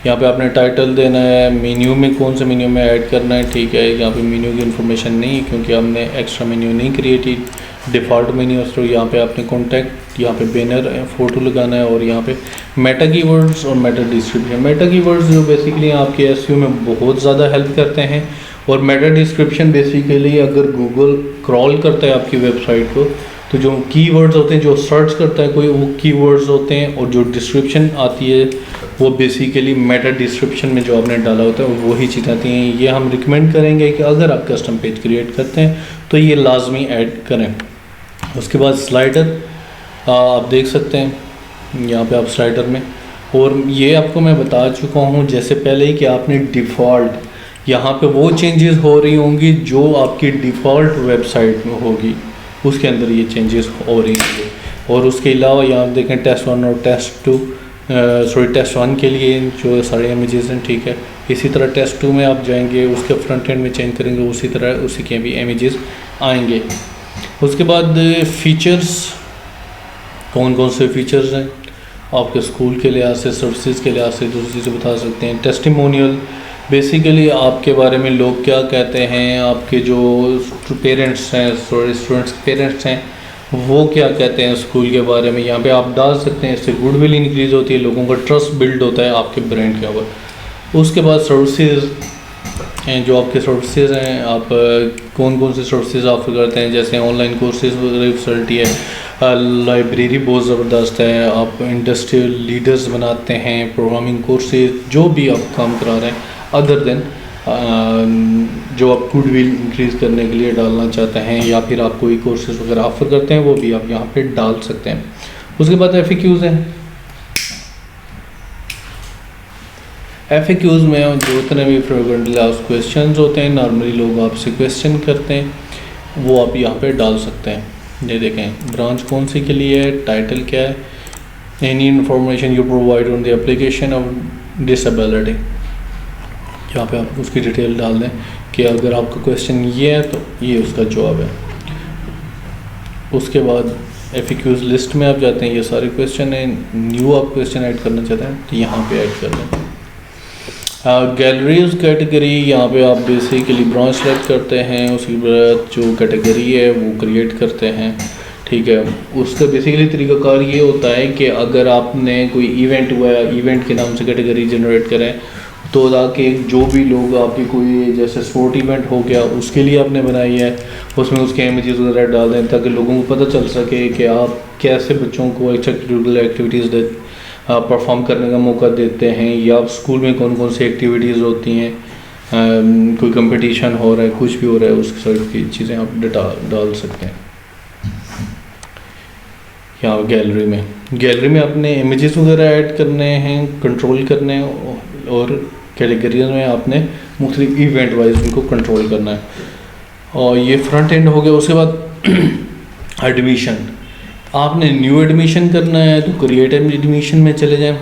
यहाँ पे आपने टाइटल देना है, मेन्यू में कौन से मेन्यू में ऐड करना है, ठीक है। यहाँ पे मेन्यू की इन्फॉर्मेशन नहीं है क्योंकि हमने एक्स्ट्रा मेन्यू नहीं क्रिएटेड, डिफ़ॉल्ट मेन्यू है। तो यहाँ पे आपने कॉन्टैक्ट, यहाँ पे बैनर फ़ोटो लगाना है, और यहाँ पे मेटा कीवर्ड्स और मेटा डिस्क्रिप्शन। मेटा कीवर्ड्स जो बेसिकली आपके SEO में बहुत ज़्यादा हेल्प करते हैं, और मेटा डिस्क्रिप्शन बेसिकली अगर गूगल क्रॉल करता है आपकी वेबसाइट को तो जो कीवर्ड्स होते हैं, जो सर्च करता है कोई, वो कीवर्ड्स होते हैं, और जो डिस्क्रिप्शन आती है वो बेसिकली मेटा डिस्क्रिप्शन में जो आपने डाला होता है वो वही चीज़ आती हैं। ये हम रिकमेंड करेंगे कि अगर आप कस्टम पेज क्रिएट करते हैं तो ये लाजमी ऐड करें। उसके बाद स्लाइडर आप देख सकते हैं यहाँ पे आप स्लाइडर में, और ये आपको मैं बता चुका हूँ जैसे पहले ही कि आपने डिफ़ॉल्ट यहाँ पे वो चेंजेस हो रही होंगी जो आपकी डिफ़ॉल्ट वेबसाइट में होगी, उसके अंदर ये चेंजेस हो रही होंगे। और उसके अलावा यहाँ देखें टेस्ट 1 और टेस्ट 2, टेस्ट 1 के लिए जो सारे इमेजेस हैं, ठीक है। इसी तरह टेस्ट 2 में आप जाएंगे, उसके फ्रंट एंड में चेंज करेंगे, उसी तरह उसी के भी इमेजेस आएंगे। उसके बाद फ़ीचर्स, कौन कौन से फ़ीचर्स हैं आपके स्कूल के लिहाज से, सर्विसेज के लिहाज से, दूसरी चीज़ें बता सकते हैं। टेस्टिमोनियल, बेसिकली आपके बारे में लोग क्या कहते हैं, आपके जो पेरेंट्स हैं, स्टूडेंट्स के पेरेंट्स हैं, वो क्या कहते हैं स्कूल के बारे में, यहाँ पे आप डाल सकते हैं। इससे गुडविल इंक्रीज़ होती है, लोगों का ट्रस्ट बिल्ड होता है आपके ब्रांड के ऊपर। उसके बाद सर्विसेज हैं, जो आपके सर्विसेज हैं, आप कौन कौन से सर्विसेज ऑफर करते हैं, जैसे ऑनलाइन कोर्सेज वगैरह फैसिलिटी है, लाइब्रेरी बहुत ज़बरदस्त है, आप इंडस्ट्रियल लीडर्स बनाते हैं, प्रोग्रामिंग कोर्सेज, जो भी आप काम करा रहे हैं अदर देन जो आप गुडविल इंक्रीज़ करने के लिए डालना चाहते हैं, या फिर आप कोई कोर्सेज वगैरह ऑफर करते हैं, वो भी आप यहाँ पे डाल सकते हैं। उसके बाद FAQs हैं। FAQs में जो इतने भी फ्रीक्वेंटली आस्क्ड क्वेश्चंस होते हैं, नॉर्मली लोग आपसे क्वेश्चन करते हैं, वो आप यहाँ पे डाल सकते हैं। ये देखें ब्रांच कौन सी के लिए है, टाइटल क्या है, any information you provide on the application of disability, यहाँ पे आप उसकी डिटेल डाल दें कि अगर आपका क्वेश्चन ये है तो ये उसका जवाब है। उसके बाद FAQs लिस्ट में आप जाते हैं, ये सारे क्वेश्चन हैं, न्यू आप क्वेश्चन ऐड करना चाहते हैं तो यहाँ पे ऐड कर लें। गैलरीज कैटेगरी, यहाँ पे आप बेसिकली ब्रांच सेलेक्ट करते हैं, उसके बाद जो कैटेगरी है वो क्रिएट करते हैं, ठीक है। उसका बेसिकली तरीकाकार ये होता है कि अगर आपने कोई इवेंट हुआ है, इवेंट के नाम से कैटेगरी जनरेट करें, तो ताकि जो भी लोग आपकी कोई जैसे स्पोर्ट इवेंट हो गया उसके लिए आपने बनाई है, उसमें उसके इमेजेस वगैरह डाल दें ताकि लोगों को पता चल सके कि आप कैसे बच्चों को एक्स्ट्रा करिकुलर एक्टिविटीज़ परफॉर्म करने का मौका देते हैं, या स्कूल में कौन कौन सी एक्टिविटीज़ होती हैं, कोई कंपटीशन हो रहा है, कुछ भी हो रहा है, उस सort की चीज़ें आप डाल सकते हैं। यहाँ गैलरी में अपने इमेजेस वगैरह ऐड करने हैं, कंट्रोल करने हैं, और कैटेगरीज में आपने मुख्तलिफ इवेंट वाइज उनको कंट्रोल करना है। और ये फ्रंट एंड हो गया। उसके बाद एडमिशन, आपने न्यू एडमिशन करना है तो क्रिएट एडमिशन में चले जाएं,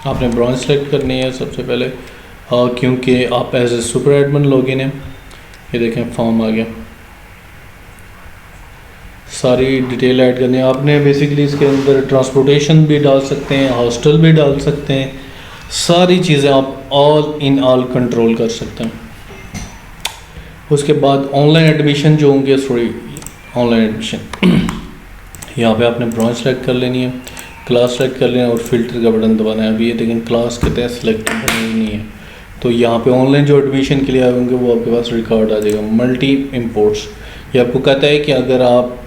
आपने ब्रांच सेलेक्ट करनी है सबसे पहले, क्योंकि आप as a super admin login है। ये देखें फॉर्म आ गया, सारी डिटेल ऐड करनी है आपने। बेसिकली इसके अंदर ट्रांसपोर्टेशन भी डाल सकते हैं, हॉस्टल भी डाल सकते हैं, सारी चीज़ें आप ऑल इन ऑल कंट्रोल कर सकते हैं। उसके बाद ऑनलाइन एडमिशन जो होंगे, ऑनलाइन एडमिशन यहाँ पे आपने ब्रांच सेलेक्ट कर लेनी है, क्लास सेलेक्ट कर लें और फिल्टर का बटन दबाना है। अभी ये देखें क्लास कहते हैं सेलेक्ट नहीं है, तो यहाँ पे ऑनलाइन जो एडमिशन के लिए आए होंगे वो आपके पास रिकॉर्ड आ जाएगा। मल्टी इंपोर्ट्स, ये आपको कहता है कि अगर आप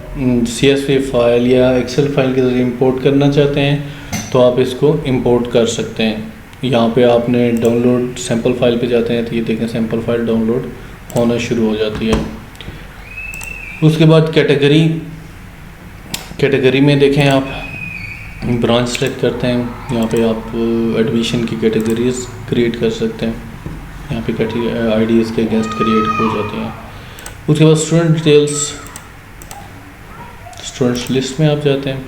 CSV फाइल या एक्सेल फाइल के जरिए इंपोर्ट करना चाहते हैं तो आप इसको इंपोर्ट कर सकते हैं। यहाँ पे आपने डाउनलोड सैम्पल फाइल पे जाते हैं तो ये देखें सैम्पल फाइल डाउनलोड होना शुरू हो जाती है। उसके बाद कैटेगरी में देखें आप ब्रांच सेलेक्ट करते हैं, यहाँ पे आप एडमिशन की कैटेगरीज क्रिएट कर सकते हैं। यहाँ पे IDs के अगेंस्ट क्रिएट हो जाते हैं। उसके बाद स्टूडेंट डिटेल्स, स्टूडेंट्स लिस्ट में आप जाते हैं।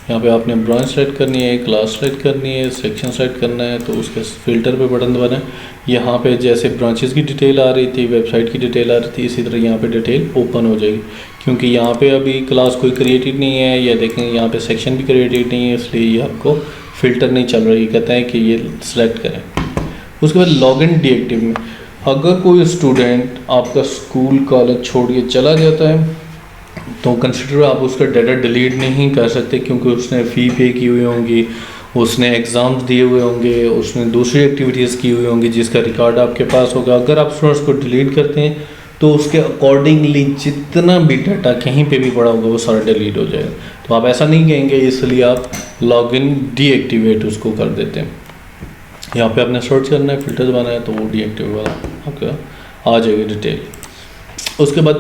यहाँ पे आपने ब्रांच सेलेक्ट करनी है, क्लास सेलेक्ट करनी है, सेक्शन सेलेक्ट करना है, तो उसके फिल्टर पे बटन दबाना है। यहाँ पे जैसे ब्रांचेस की डिटेल आ रही थी, वेबसाइट की डिटेल आ रही थी, इसी तरह यहाँ पे डिटेल ओपन हो जाएगी। क्योंकि यहाँ पे अभी क्लास कोई क्रिएटेड नहीं है, या देखें यहाँ पे सेक्शन भी क्रिएटेड नहीं है, इसलिए ये आपको फ़िल्टर नहीं चल रही, कहता है कि ये सिलेक्ट करें। उसके बाद लॉगिन डीएक्टिव में, अगर कोई स्टूडेंट आपका स्कूल कॉलेज छोड़ के चला जाता है तो कंसिडर आप उसका डाटा डिलीट नहीं कर सकते, क्योंकि उसने फ़ी पे की हुई होंगी, उसने एग्ज़ाम्स दिए हुए होंगे, उसने दूसरी एक्टिविटीज़ की हुई होंगी जिसका रिकॉर्ड आपके पास होगा। अगर आप स्टूडेंट्स को डिलीट करते हैं तो उसके अकॉर्डिंगली जितना भी डाटा कहीं पे भी पड़ा होगा वो सारा डिलीट हो जाएगा। तो आप ऐसा नहीं कहेंगे, इसलिए आप लॉगिन डीएक्टिवेट उसको कर देते हैं। यहाँ पे आपने सर्च करना है, फिल्टर दबाना है, तो वो डीएक्टिवेट वाला आपका आ जाएगी डिटेल। उसके बाद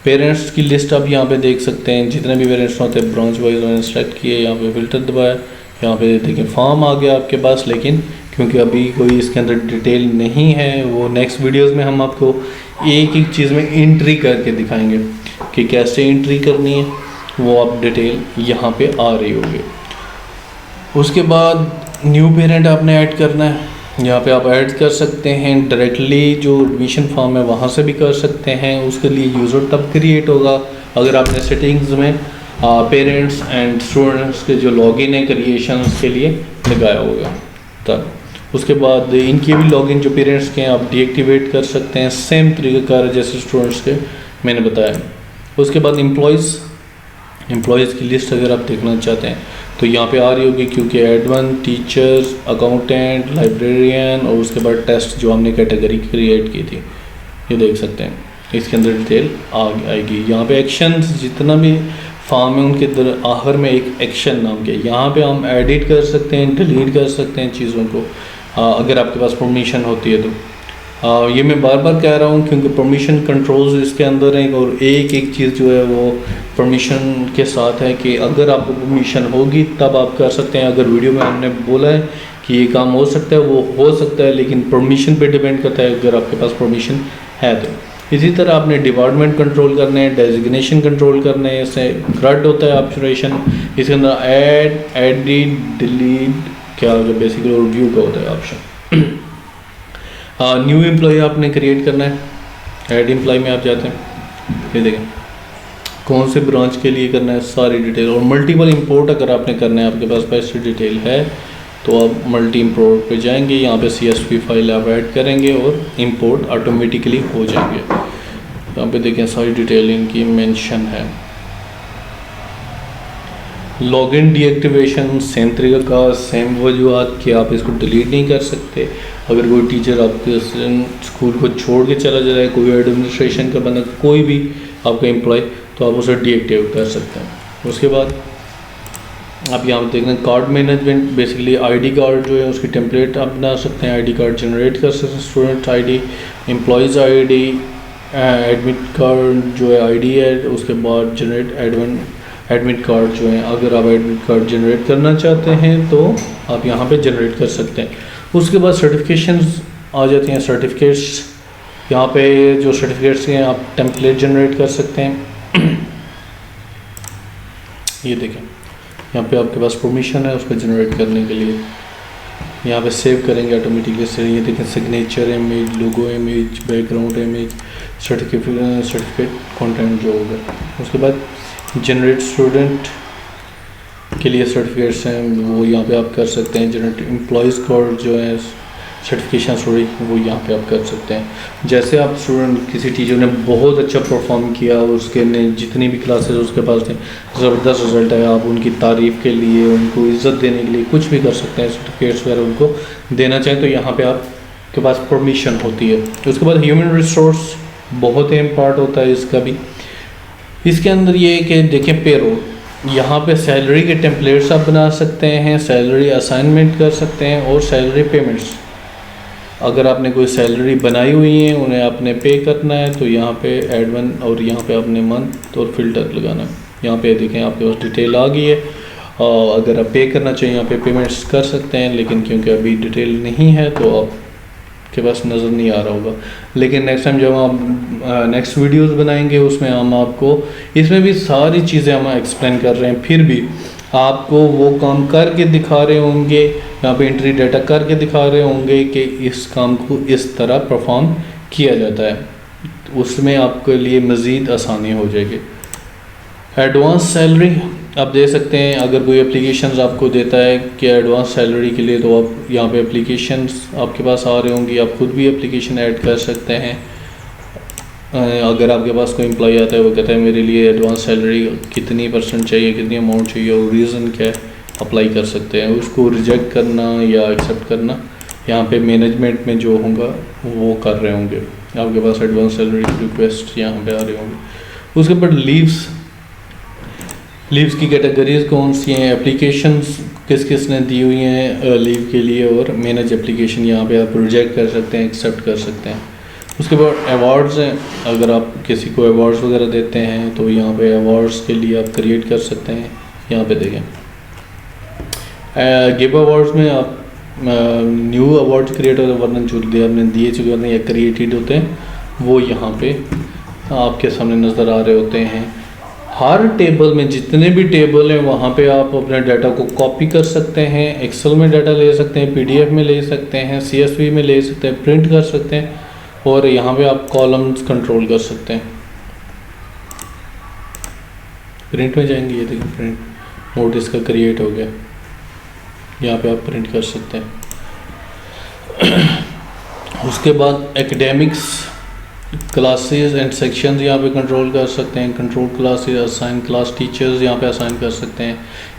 पेरेंट्स की लिस्ट आप यहाँ पे देख सकते हैं, जितने भी पेरेंट्स होते हैं ब्रांच वाइज मैंने सेलेक्ट किए, यहाँ पे फिल्टर दबाया, यहाँ पे देखिए फॉर्म आ गया आपके पास। लेकिन क्योंकि अभी कोई इसके अंदर डिटेल नहीं है, वो नेक्स्ट वीडियोस में हम आपको एक एक चीज़ में एंट्री करके दिखाएंगे कि कैसे एंट्री करनी है, वो आप डिटेल यहाँ पे आ रही होगी। उसके बाद न्यू पेरेंट आपने ऐड करना है, यहाँ पे आप ऐड कर सकते हैं डायरेक्टली, जो एडमिशन फॉर्म है वहाँ से भी कर सकते हैं। उसके लिए यूज़र तब क्रिएट होगा अगर आपने सेटिंग्स में पेरेंट्स एंड स्टूडेंट्स के जो लॉगिन है क्रिएशन के लिए लगाया होगा तब। उसके बाद इनके भी लॉगिन जो पेरेंट्स के हैं आप डीएक्टिवेट कर सकते हैं, सेम तरीक़ाकार जैसे स्टूडेंट्स के मैंने बताया। उसके बाद एम्प्लॉयज़ की लिस्ट अगर आप देखना चाहते हैं तो यहाँ पे आ रही होगी, क्योंकि एडमिन, टीचर्स, अकाउंटेंट, लाइब्रेरियन और उसके बाद टेस्ट जो हमने कैटेगरी क्रिएट की थी, ये देख सकते हैं इसके अंदर डिटेल आएगी। यहाँ पे एक्शंस जितना भी फॉर्म है उनके आखिर में एक एक्शन नाम के, यहाँ पे हम एडिट कर सकते हैं, डिलीट कर सकते हैं चीज़ों को, अगर आपके पास परमिशन होती है तो। ये मैं बार बार कह रहा हूँ क्योंकि परमिशन कंट्रोल्स इसके अंदर हैं, और एक एक चीज़ जो है वो परमिशन के साथ है कि अगर आपको परमिशन होगी तब आप कर सकते हैं। अगर वीडियो में हमने बोला है कि ये काम हो सकता है, वो हो सकता है, लेकिन परमिशन पे डिपेंड करता है अगर आपके पास परमिशन है तो। इसी तरह आपने डिपार्टमेंट कंट्रोल करने हैं, डेजिग्नेशन कंट्रोल करने हैं, इससे ग्रड होता है ऑप्शनेशन, इसके अंदर ऐड, एडिट, डिलीट, क्या जो बेसिकली रिव्यू का होता है ऑप्शन। न्यू एम्प्लॉय आपने क्रिएट करना है, ऐड एम्प्लॉय में आप जाते हैं, ये देखें कौन से ब्रांच के लिए करना है सारी डिटेल। और मल्टीपल इंपोर्ट अगर आपने करना है, आपके पास पैसे डिटेल है तो आप मल्टी इंपोर्ट पे जाएंगे, यहाँ पे CSV फाइल आप ऐड करेंगे और इंपोर्ट ऑटोमेटिकली हो जाएंगे। यहाँ पे देखें सारी डिटेल इनकी मेंशन है। लॉगिन डीएक्टिवेशन सेम तरीका का, सेम वजूहत कि आप इसको डिलीट नहीं कर सकते। अगर कोई टीचर आपके स्कूल को छोड़ के चला जाए, कोई एडमिनिस्ट्रेशन का बंदा, कोई भी आपका एम्प्लॉय, तो आप उसे डीएक्टिवेट कर सकते हैं। उसके बाद आप यहाँ पर देख रहे हैं card management, basically ID card जो है उसकी टेम्पलेट आप बना सकते हैं, आईडी कार्ड जनरेट कर सकते हैं, student ID, employees ID, admit card जो है आईडी है, उसके बाद जनरेट एडमिट कार्ड जो है, अगर आप एडमिट कार्ड जनरेट करना चाहते हैं तो आप यहाँ पे जनरेट कर सकते हैं। उसके बाद सर्टिफिकेशंस आ जाती हैं, सर्टिफिकेट्स, यहाँ पे जो सर्टिफिकेट्स हैं आप टेम्पलेट जनरेट कर सकते हैं। ये देखें यहाँ पे आपके पास परमिशन है उसको जनरेट करने के लिए, यहाँ पे सेव करेंगे ऑटोमेटिकली से। ये देखें signature image, logo image, background image, certificate content जो होगा। उसके बाद जनरेट स्टूडेंट के लिए सर्टिफिकेट्स हैं वो यहाँ पे आप कर सकते हैं। जनरेट एम्प्लॉयज़ कार्ड जो है सर्टिफिकेशन स्टोरी वो यहाँ पे आप कर सकते हैं। जैसे आप स्टूडेंट किसी टीचर ने बहुत अच्छा परफॉर्म किया, उसके ने जितनी भी क्लासेस उसके पास थे ज़बरदस्त रिजल्ट है, आप उनकी तारीफ़ के लिए, उनको इज़्ज़त देने के लिए कुछ भी कर सकते हैं, सर्टिफिकेट्स वगैरह उनको देना चाहें तो यहाँ पे आपके पास परमिशन होती है। तो उसके बाद ह्यूमन रिसोर्स बहुत ही इम्पॉर्टेंट होता है इसका भी। इसके अंदर ये है कि देखें पेरोल, यहाँ पे सैलरी के टेम्पलेट्स आप बना सकते हैं, सैलरी असाइनमेंट कर सकते हैं और सैलरी पेमेंट्स। अगर आपने कोई सैलरी बनाई हुई है उन्हें आपने पे करना है तो यहाँ पे ऐड वन और यहाँ पे आपने मंथ और फिल्टर लगाना है। यहाँ पे देखें आपके पास डिटेल आ गई है, अगर आप पे करना चाहिए यहाँ पे पेमेंट्स कर सकते हैं, लेकिन क्योंकि अभी डिटेल नहीं है तो आपके पास नज़र नहीं आ रहा होगा। लेकिन नेक्स्ट टाइम जब हम नेक्स्ट वीडियोस बनाएंगे उसमें हम आपको इसमें भी सारी चीज़ें हम एक्सप्लेन कर रहे हैं, फिर भी आपको वो काम करके दिखा रहे होंगे, यहाँ पे एंट्री डाटा करके दिखा रहे होंगे कि इस काम को इस तरह परफॉर्म किया जाता है, उसमें आपके लिए मज़ीद आसानी हो जाएगी। एडवांस सैलरी आप दे सकते हैं, अगर कोई एप्लीकेशंस आपको देता है कि एडवांस सैलरी के लिए, तो आप यहाँ पे एप्लीकेशंस आपके पास आ रहे होंगी, आप खुद भी एप्लीकेशन ऐड कर सकते हैं। अगर आपके पास कोई एम्प्लॉय आता है वो कहता है मेरे लिए एडवांस सैलरी कितनी % चाहिए, कितनी अमाउंट चाहिए और रीज़न क्या है, अप्लाई कर सकते हैं। उसको रिजेक्ट करना या एक्सेप्ट करना यहाँ पे मैनेजमेंट में जो होगा वो कर रहे होंगे। आपके पास एडवांस सैलरी रिक्वेस्ट यहाँ पे आ रहे होंगे। उसके बाद लीव्स की कैटेगरीज कौन सी हैं, एप्लीकेशंस किस किस ने दी हुई हैं लीव के लिए, और मैनेज एप्लीकेशन यहाँ पे आप रिजेक्ट कर सकते हैं, एक्सेप्ट कर सकते हैं। उसके बाद अवार्ड्स हैं, अगर आप किसी को अवार्ड्स वगैरह देते हैं तो यहाँ पे अवार्ड्स के लिए आप क्रिएट कर सकते हैं। यहाँ पे देखें गिव अवार्ड्स में आप न्यू अवार्ड्स क्रिएट होते हैं, वरना जो आपने दिए चुके होते हैं या क्रिएटेड होते हैं वो यहाँ पे आपके सामने नज़र आ रहे होते हैं। हर टेबल में जितने भी टेबल हैं वहाँ पे आप अपने डाटा को कॉपी कर सकते हैं, एक्सेल में डाटा ले सकते हैं, PDF में ले सकते हैं, CSV में ले सकते हैं, प्रिंट कर सकते हैं, और यहाँ पे आप कॉलम्स कंट्रोल कर सकते हैं। प्रिंट में जाएंगे, ये देखिए प्रिंट मोड इसका क्रिएट हो गया, यहाँ पे आप प्रिंट कर सकते हैं। उसके बाद एकेडमिक्स क्लासेस एंड सेक्शंस यहाँ पे कंट्रोल कर सकते हैं, control classes, assign class teachers यहाँ पे असाइन कर सकते हैं।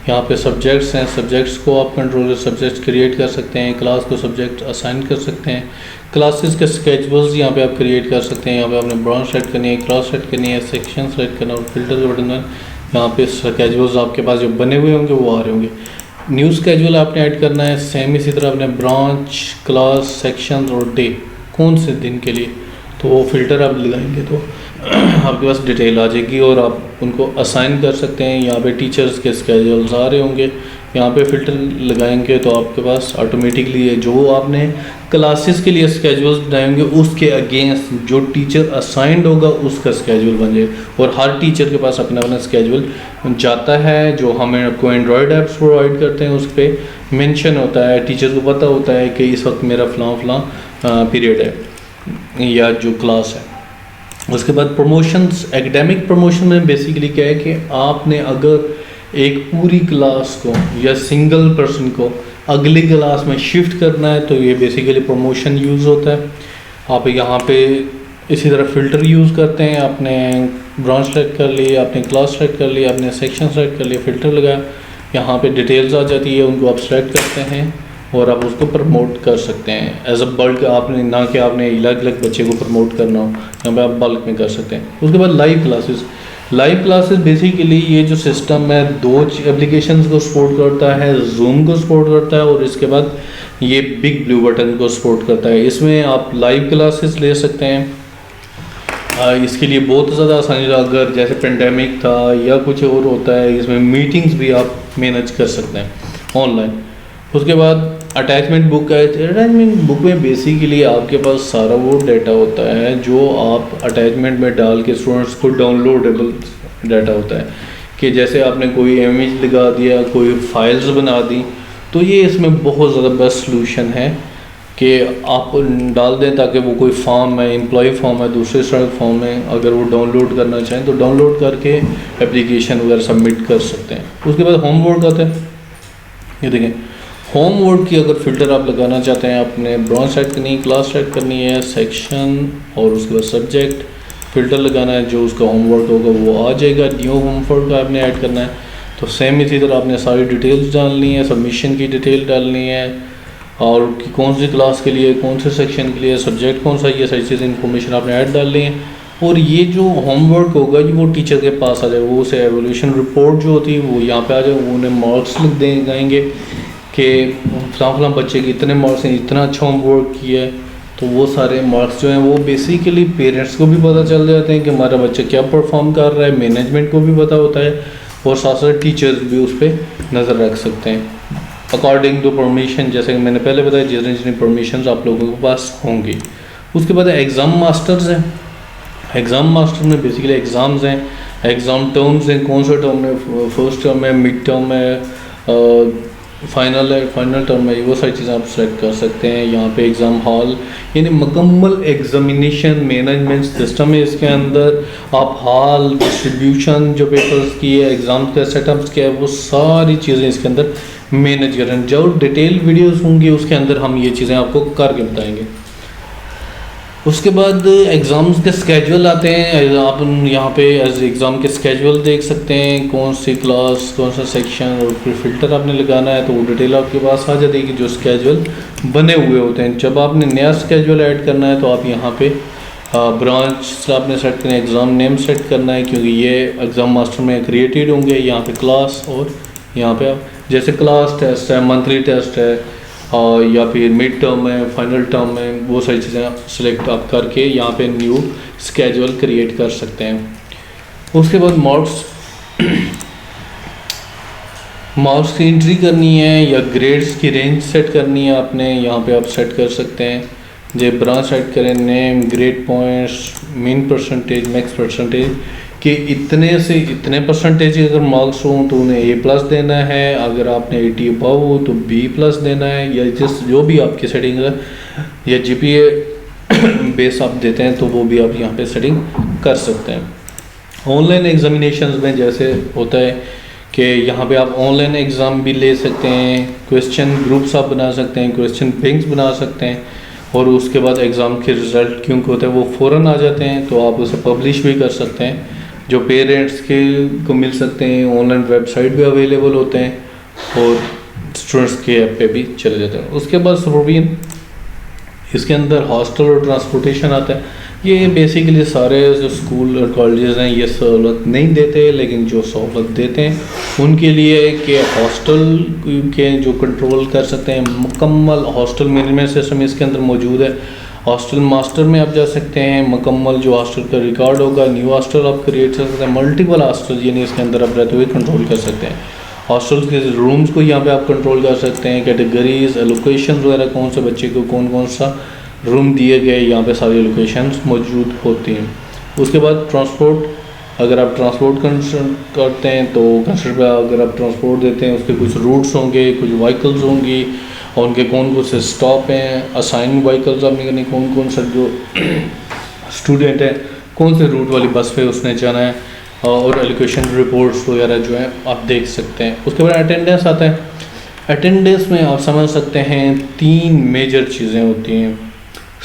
यहाँ पे सब्जेक्ट्स हैं, सब्जेक्ट्स को आप कंट्रोल सब्जेक्ट्स क्रिएट कर सकते हैं, क्लास को सब्जेक्ट असाइन कर सकते हैं। क्लासेस के स्केजुअल्स यहाँ पे आप क्रिएट कर सकते हैं, यहाँ पे आपने ब्रांच सेट करनी है, क्लास सेट करनी है, सेक्शन सेट करना और फिल्टर का बटन, यहाँ पे स्केजुअल्स आपके पास जो बने हुए होंगे वो आ रहे होंगे। न्यू स्केजुअल आपने ऐड करना है, सेम इसी तरह आपने ब्रांच, क्लास, सेक्शन और डे कौन से दिन के लिए, तो वो फिल्टर आप लगाएंगे तो आपके पास डिटेल आ जाएगी और आप उनको असाइन कर सकते हैं। यहाँ पे टीचर्स के स्केजुअल्स आ रहे होंगे, यहाँ पे फिल्टर लगाएंगे तो आपके पास ऑटोमेटिकली जो आपने क्लासेस के लिए स्केजुअल्स बनाएंगे उसके अगेंस्ट जो टीचर असाइंड होगा उसका स्केजुअल बन जाए। और हर टीचर के पास अपना अपना स्केजुअल जाता है, जो हमें आपको एंड्रॉयड ऐप्स प्रोवाइड करते हैं उस पर मेंशन होता है, टीचर को पता होता है कि इस वक्त मेरा फ़लाँ पीरियड है या जो क्लास है। उसके बाद प्रमोशंस, एकेडमिक प्रमोशन में बेसिकली क्या है कि आपने अगर एक पूरी क्लास को या सिंगल पर्सन को अगली क्लास में शिफ्ट करना है तो ये बेसिकली प्रमोशन यूज़ होता है। आप यहाँ पे इसी तरह फ़िल्टर यूज़ करते हैं, आपने ब्रांच सेलेक्ट कर ली, आपने क्लास सेलेक्ट कर ली, आपने सेक्शन सेलेक्ट कर लिया, फ़िल्टर लगाया, यहाँ पे डिटेल्स आ जाती है, उनको आप सेलेक्ट करते हैं और आप उसको प्रमोट कर सकते हैं एज अ बल्क। आपने ना कि आपने अलग अलग बच्चे को प्रमोट करना हो, यहाँ पे आप बल्क में कर सकते हैं। उसके बाद लाइव क्लासेस बेसिकली ये जो सिस्टम है दो एप्लीकेशंस को सपोर्ट करता है, जूम को सपोर्ट करता है और इसके बाद ये बिग ब्लू बटन को सपोर्ट करता है। इसमें आप लाइव क्लासेस ले सकते हैं। इसके लिए बहुत ज़्यादा आसानी, अगर जैसे पेंडेमिक था या कुछ और होता है, इसमें मीटिंग्स भी आप मैनेज कर सकते हैं ऑनलाइन। उसके बाद अटैचमेंट बुक है। अटैचमेंट बुक में बेसिकली आपके पास सारा वो डाटा होता है जो आप अटैचमेंट में डाल के स्टूडेंट्स को डाउनलोडेबल डाटा होता है, कि जैसे आपने कोई इमेज लगा दिया, कोई फाइल्स बना दी, तो ये इसमें बहुत ज़्यादा बेस्ट सलूशन है कि आप डाल दें ताकि वो कोई फॉर्म है, एम्प्लॉय फॉर्म है, दूसरे तरह फॉर्म है, अगर वो डाउनलोड करना चाहें तो डाउनलोड करके एप्लीकेशन वगैरह सबमिट कर सकते हैं। उसके बाद होमवर्क आता है, ये देखें होमवर्क की अगर फ़िल्टर आप लगाना चाहते हैं, आपने ब्रांच सेट करनी है, क्लास सेट करनी है, सेक्शन और उसके बाद सब्जेक्ट फ़िल्टर लगाना है, जो उसका होमवर्क होगा वो आ जाएगा। न्यू होमवर्क आपने ऐड करना है, तो सेम इसी तरह आपने सारी डिटेल्स डालनी है, सबमिशन की डिटेल डालनी है और कि कौन सी क्लास के लिए, कौन से सेक्शन के लिए, सब्जेक्ट कौन सा, ये सारी चीज़ें इन्फॉर्मेशन आपने ऐड डालनी है। और ये जो होमवर्क होगा वो टीचर के पास आ जाएगा, वो उसे एवोल्यूशन रिपोर्ट जो होती है वो यहाँ पे आ जाएगा, वो उन्हें मार्क्स लिख देंगे कि फलां बच्चे के इतने मार्क्स हैं, इतना अच्छा होमवर्क किया है। तो वो सारे मार्क्स जो हैं वो बेसिकली पेरेंट्स को भी पता चल जाते हैं कि हमारा बच्चा क्या परफॉर्म कर रहा है, मैनेजमेंट को भी पता होता है और साथ साथ टीचर्स भी उस पर नज़र रख सकते हैं अकॉर्डिंग टू परमिशन, जैसे कि मैंने पहले बताया जितनी जितनी परमिशन आप लोगों के पास होंगी। उसके बाद एग्ज़ाम मास्टर्स हैं। एग्ज़ाम मास्टर में बेसिकली एग्ज़ाम्स हैं, एग्ज़ाम टर्म्स हैं, कौन सा टर्म है, फर्स्ट टर्म है, मिड टर्म है, फाइनल है, फाइनल टर्म है, वो सारी चीज़ें आप सेलेक्ट कर सकते हैं। यहाँ पे एग्ज़ाम हॉल यानी मुकम्मल एग्ज़ामिनेशन मैनेजमेंट सिस्टम है इसके अंदर। आप हॉल, डिस्ट्रीब्यूशन जो पेपर्स की है, एग्ज़ाम का सेटअप्स क्या है, वो सारी चीज़ें इसके अंदर मैनेज करें। जो डिटेल वीडियोस होंगी उसके अंदर हम ये चीज़ें आपको करके बताएंगे। उसके बाद एग्ज़ाम्स के स्केजुअल आते हैं। आप यहाँ पे एज एग्ज़ाम के स्केजुअल देख सकते हैं, कौन सी क्लास, कौन सा सेक्शन और फिर फ़िल्टर आपने लगाना है, तो वो डिटेल आपके पास आ जाती है कि जो स्केजुअल बने हुए होते हैं। जब आपने नया स्केजुअल ऐड करना है तो आप यहाँ पे ब्रांच आपने सेट करना है, एग्ज़ाम नेम सेट करना है, क्योंकि ये एग्ज़ाम मास्टर में क्रिएटेड होंगे। यहाँ पे क्लास और यहाँ पे आप जैसे क्लास टेस्ट है, मंथली टेस्ट है और या फिर मिड टर्म है, फाइनल टर्म है, वो सारी चीज़ें सिलेक्ट आप करके यहाँ पे न्यू स्केजुअल क्रिएट कर सकते हैं। उसके बाद मार्क्स की एंट्री करनी है या ग्रेड्स की रेंज सेट करनी है आपने, यहाँ पे आप सेट कर सकते हैं। जब ब्रांच सेट करें, name, grade points, mean percentage, max percentage कि इतने से इतने परसेंटेज अगर मार्क्स हों तो उन्हें A+ देना है, अगर आपने 80 अबव हो तो B+ देना है, या जिस जो भी आपकी सेटिंग है, या GPA बेस आप देते हैं तो वो भी आप यहाँ पे सेटिंग कर सकते हैं। ऑनलाइन एग्जामिनेशंस में जैसे होता है कि यहाँ पे आप ऑनलाइन एग्ज़ाम भी ले सकते हैं, क्वेश्चन ग्रुप्स आप बना सकते हैं, क्वेश्चन बैंक्स बना सकते हैं और उसके बाद एग्ज़ाम के रिज़ल्ट क्योंकि होते हैं वो फ़ौरन आ जाते हैं, तो आप उसे पब्लिश भी कर सकते हैं, जो पेरेंट्स के को मिल सकते हैं। ऑनलाइन वेबसाइट भी अवेलेबल होते हैं और स्टूडेंट्स के ऐप पे भी चले जाते हैं। उसके बाद सुपरविजन, इसके अंदर हॉस्टल और ट्रांसपोर्टेशन आता है। ये बेसिकली सारे जो स्कूल और कॉलेजेस हैं ये सहूलत नहीं देते, लेकिन जो सहूलत देते हैं उनके लिए कि हॉस्टल के जो कंट्रोल कर सकते हैं, मुकम्मल हॉस्टल मैनेजमेंट सिस्टम इसके अंदर मौजूद है। हॉस्टल मास्टर में आप जा सकते हैं, मुकम्मल जो हॉस्टल का रिकॉर्ड होगा, न्यू हॉस्टल आप क्रिएट कर सकते हैं, मल्टीपल हॉस्टल यानी इसके अंदर आप रहते हुए कंट्रोल कर सकते हैं। हॉस्टल के रूम्स को यहाँ पे आप कंट्रोल कर सकते हैं, कैटेगरीज, एलोकेशन वगैरह, कौन से बच्चे को कौन कौन सा रूम दिए गए, यहाँ पे सारी लोकेशंस मौजूद होती हैं। उसके बाद ट्रांसपोर्ट, अगर आप ट्रांसपोर्ट करते हैं तो कंसिडर अगर आप ट्रांसपोर्ट देते हैं उसके कुछ रूट्स होंगे, कुछ व्हीकल्स होंगी और उनके कौन कौन से स्टॉप हैं, असाइन व्हीकल्स आपने करनी, कौन कौन सा जो स्टूडेंट है कौन से रूट वाली बस पे उसने जाना है और एलोकेशन रिपोर्ट्स वगैरह जो है आप देख सकते हैं। उसके बाद अटेंडेंस आता है। अटेंडेंस में आप समझ सकते हैं 3 मेजर चीज़ें होती हैं,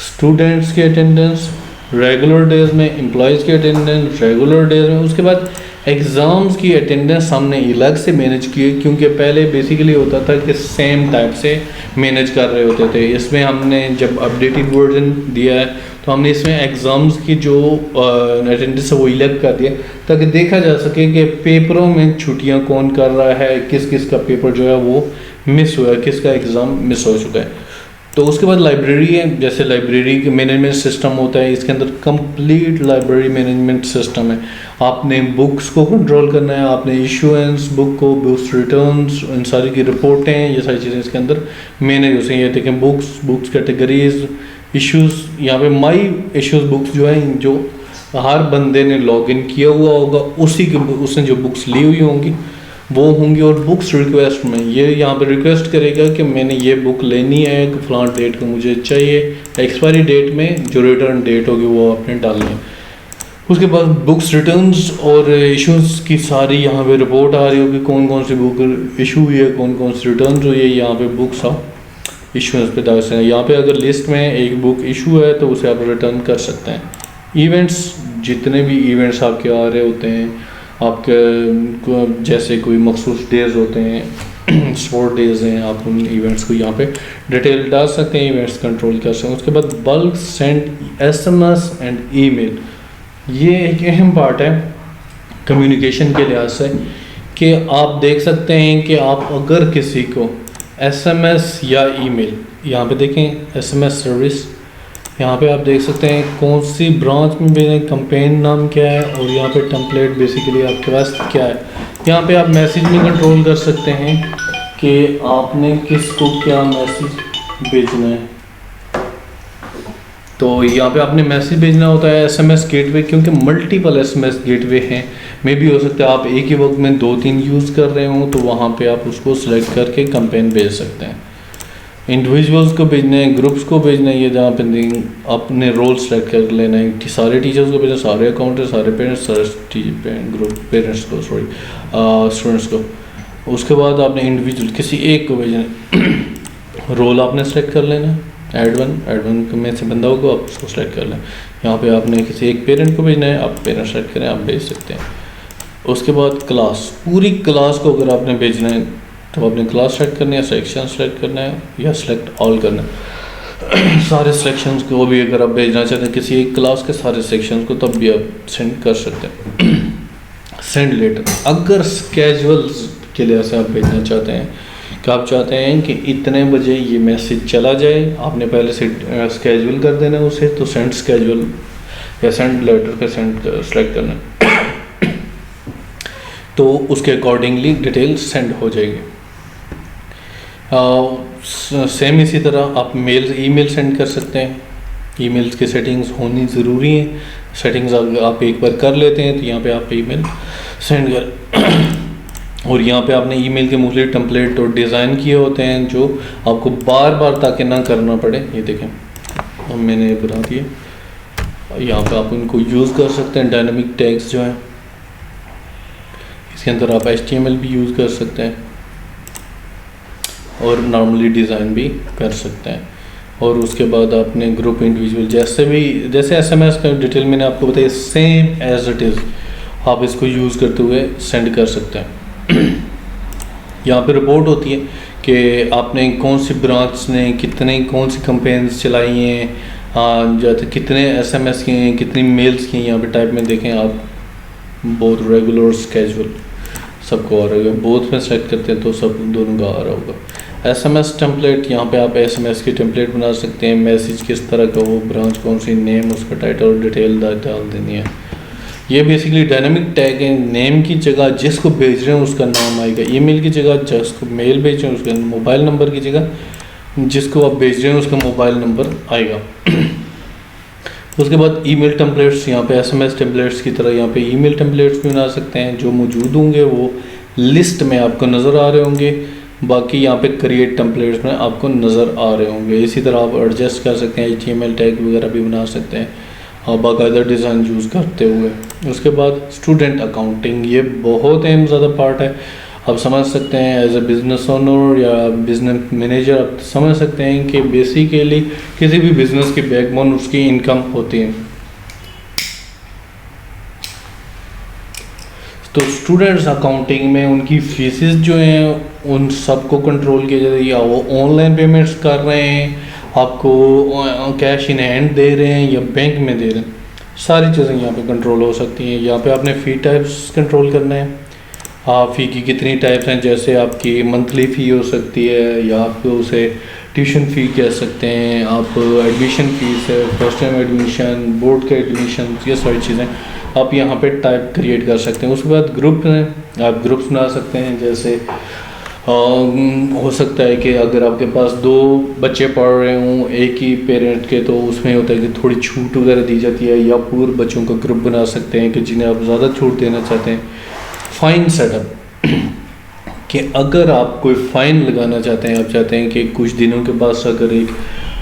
स्टूडेंट्स की अटेंडेंस, रेगुलर डेज में एम्प्लॉयज़ की अटेंडेंस रेगुलर डेज में। उसके बाद एग्ज़ाम्स की अटेंडेंस हमने अलग से मैनेज की, क्योंकि पहले बेसिकली होता था कि सेम टाइप से मैनेज कर रहे होते थे। इसमें हमने जब अपडेटेड वर्जन दिया है तो हमने इसमें एग्ज़ाम्स की जो अटेंडेंस है वो अलग कर दिया ताकि देखा जा सके कि पेपरों में छुट्टियां कौन कर रहा है, किस किस का पेपर जो है वो मिस हुआ है, किसका एग्ज़ाम मिस हो चुका है। तो उसके बाद लाइब्रेरी है, जैसे लाइब्रेरी के मैनेजमेंट सिस्टम होता है, इसके अंदर कंप्लीट लाइब्रेरी मैनेजमेंट सिस्टम है। आपने बुक्स को कंट्रोल करना है, आपने इशूएंस बुक को, बुक्स रिटर्न्स, इन सारी की रिपोर्टें, ये सारी चीज़ें इसके अंदर मैनेज हो सकती हैं। देखें बुक्स कैटेगरीज, इश्यूज़, यहाँ पे माई इश्यूज़ बुक्स जो हैं, जो हर बंदे ने लॉगिन किया हुआ होगा उसने जो बुक्स ली हुई होंगी वो होंगी। और बुक्स रिक्वेस्ट में ये यहाँ पे रिक्वेस्ट करेगा कि मैंने ये बुक लेनी है, कि फलां डेट को मुझे चाहिए, एक्सपायरी डेट में जो रिटर्न डेट होगी वो आपने डालनी है। उसके बाद बुक्स रिटर्न्स और इश्यूज की सारी यहाँ पे रिपोर्ट आ रही होगी, कौन कौन सी बुक इशू हुई है, कौन कौन सी रिटर्न हुई है। यहाँ पे बुक्स आप इशूज पे डाल सकते हैं। यहाँ पे अगर लिस्ट में एक बुक इशू है तो उसे आप रिटर्न कर सकते हैं। इवेंट्स, जितने भी इवेंट्स आपके आ रहे होते हैं, आपके जैसे कोई मखसूस डेज होते हैं, स्पोर्ट डेज हैं, आप उन इवेंट्स को यहाँ पे डिटेल डाल सकते हैं, इवेंट्स कंट्रोल कर सकते हैं। उसके बाद bulk send SMS and email, ये एक अहम पार्ट है कम्युनिकेशन के लिहाज से, कि आप देख सकते हैं कि आप अगर किसी को SMS या ईमेल, यहाँ पे देखें SMS सर्विस, यहाँ पे आप देख सकते हैं कौन सी ब्रांच में भेजें, कैंपेन नाम क्या है, और यहाँ पे टेम्पलेट बेसिकली आपके पास क्या है। यहाँ पे आप मैसेज में कंट्रोल कर सकते हैं कि आपने किसको क्या मैसेज भेजना है। तो यहाँ पे आपने मैसेज भेजना होता है SMS गेटवे, क्योंकि मल्टीपल SMS गेटवे हैं। मे भी हो सकता है आप एक ही वक्त में 2-3 यूज़ कर रहे हों, तो वहाँ पे आप उसको सिलेक्ट करके कैंपेन भेज सकते हैं। इंडिविजुअल्स को भेजना है, ग्रुप्स को भेजना है, ये जहाँ पे अपने रोल सेलेक्ट कर लेना है। सारे टीचर्स को भेजना, सारे अकाउंटेंट, सारे पेरेंट्स, सारे ग्रुप पेरेंट्स को, सॉरी स्टूडेंट्स को। उसके बाद आपने इंडिविजुअल किसी एक को भेजना है, रोल आपने सेलेक्ट कर लेना है, ऐड वन में से बंदा होगा, आप उसको सेलेक्ट कर लें। यहाँ पे आपने किसी एक पेरेंट को भेजना है, आप पेरेंट सेलेक्ट करें, आप भेज सकते हैं। उसके बाद क्लास, पूरी क्लास को अगर आपने भेजना है तो आपने क्लास सेलेक्ट करनी है, सेक्शन सेलेक्ट करना है, या सेलेक्ट ऑल करना है। सारे सेक्शंस को भी अगर आप भेजना चाहते हैं किसी एक क्लास के सारे सेक्शंस को, तब भी आप सेंड कर सकते हैं। सेंड लेटर, अगर स्केजुअल के लिए से आप भेजना चाहते हैं कि आप चाहते हैं कि इतने बजे ये मैसेज चला जाए, आपने पहले से स्केजुअल कर देना है उसे, तो सेंड स्केजुअल या सेंड लेटर का सेंड सेलेक्ट करना है, तो उसके अकॉर्डिंगली डिटेल सेंड हो जाएगी। सेम इसी तरह आप ईमेल सेंड कर सकते हैं। ईमेल्स की सेटिंग्स होनी ज़रूरी है। सेटिंग्स आप एक बार कर लेते हैं तो यहाँ पे आप ईमेल सेंड कर, और यहाँ पे आपने ईमेल के मुख्तलिफ टेम्पलेट और डिज़ाइन किए होते हैं जो आपको बार बार ताकि ना करना पड़े। ये देखें, अब मैंने बना दिया। यहाँ पे आप उनको यूज़ कर सकते हैं। डायनामिक टैग्स जो हैं, इसके अंदर आप HTML भी यूज़ कर सकते हैं और नॉर्मली डिज़ाइन भी कर सकते हैं। और उसके बाद आपने ग्रुप, इंडिविजुअल, जैसे SMS का डिटेल मैंने आपको बताया, सेम एज इट इज़ आप इसको यूज़ करते हुए सेंड कर सकते हैं। यहाँ पे रिपोर्ट होती है कि आपने कौन सी ब्रांच ने कौन सी कैंपेन्स चलाई हैं, जैसे कितने SMS किए हैं, कितनी मेल्स किए हैं। यहाँ पे टाइप में देखें आप, बहुत रेगुलर, स्केजुअल सबको आ रहा होगा। बोथ में सेलेक्ट करते हैं तो सब दोनों का आ रहा होगा। SMS टेम्पलेट, यहाँ पे आप SMS की टेम्पलेट बना सकते हैं। मैसेज किस तरह का हो, ब्रांच कौन सी, नेम, उसका टाइटल, डिटेल डाल देनी है। ये बेसिकली डायनामिक टैग है। नेम की जगह जिसको भेज रहे हैं उसका नाम आएगा, ईमेल की जगह जिसको मेल भेज रहे हैं उसका मोबाइल नंबर की जगह जिसको आप भेज रहे हैं उसका मोबाइल नंबर आएगा। उसके बाद ईमेल टेम्पलेट्स, यहाँ पे SMS टेम्पलेट्स की तरह यहाँ पे ईमेल टेम्पलेट्स भी बना सकते हैं। जो मौजूद होंगे वो लिस्ट में आपको नज़र आ रहे होंगे, बाकी यहाँ पे क्रिएट टेम्पलेट्स में आपको नज़र आ रहे होंगे। इसी तरह आप एडजस्ट कर सकते हैं, HTML टैग वगैरह भी बना सकते हैं आप बाकायदा डिज़ाइन यूज़ करते हुए। उसके बाद स्टूडेंट अकाउंटिंग, ये बहुत अहम ज़्यादा पार्ट है। आप समझ सकते हैं एज ए बिज़नेस ओनर या बिज़नेस मैनेजर, आप समझ सकते हैं कि बेसिकली किसी भी बिज़नेस की बैकबोन उसकी इनकम होती है। तो स्टूडेंट्स अकाउंटिंग में उनकी फीसेस जो हैं उन सबको कंट्रोल किया जाता है, या वो ऑनलाइन पेमेंट्स कर रहे हैं, आपको कैश इन हैंड दे रहे हैं या बैंक में दे रहे हैं, सारी चीज़ें यहाँ पे कंट्रोल हो सकती हैं। यहाँ पे आपने फ़ी टाइप्स कंट्रोल करना है। फ़ी की कितनी टाइप्स हैं, जैसे आपकी मंथली फ़ी हो सकती है या आप उसे ट्यूशन फ़ी कह सकते हैं, आप एडमिशन फ़ीस है, फर्स्ट टाइम एडमिशन, बोर्ड के एडमिशन, ये सारी चीज़ें आप यहाँ पे टाइप क्रिएट कर सकते हैं। उसके बाद ग्रुप हैं, आप ग्रुप्स बना सकते हैं। जैसे हो सकता है कि अगर आपके पास 2 बच्चे पढ़ रहे हों एक ही पेरेंट के, तो उसमें होता है कि थोड़ी छूट वगैरह दी जाती है, या पूरे बच्चों का ग्रुप बना सकते हैं कि जिन्हें आप ज़्यादा छूट देना चाहते हैं। फ़ाइन सेटअप कि अगर आप कोई फ़ाइन लगाना चाहते हैं, आप चाहते हैं कि कुछ दिनों के बाद अगर एक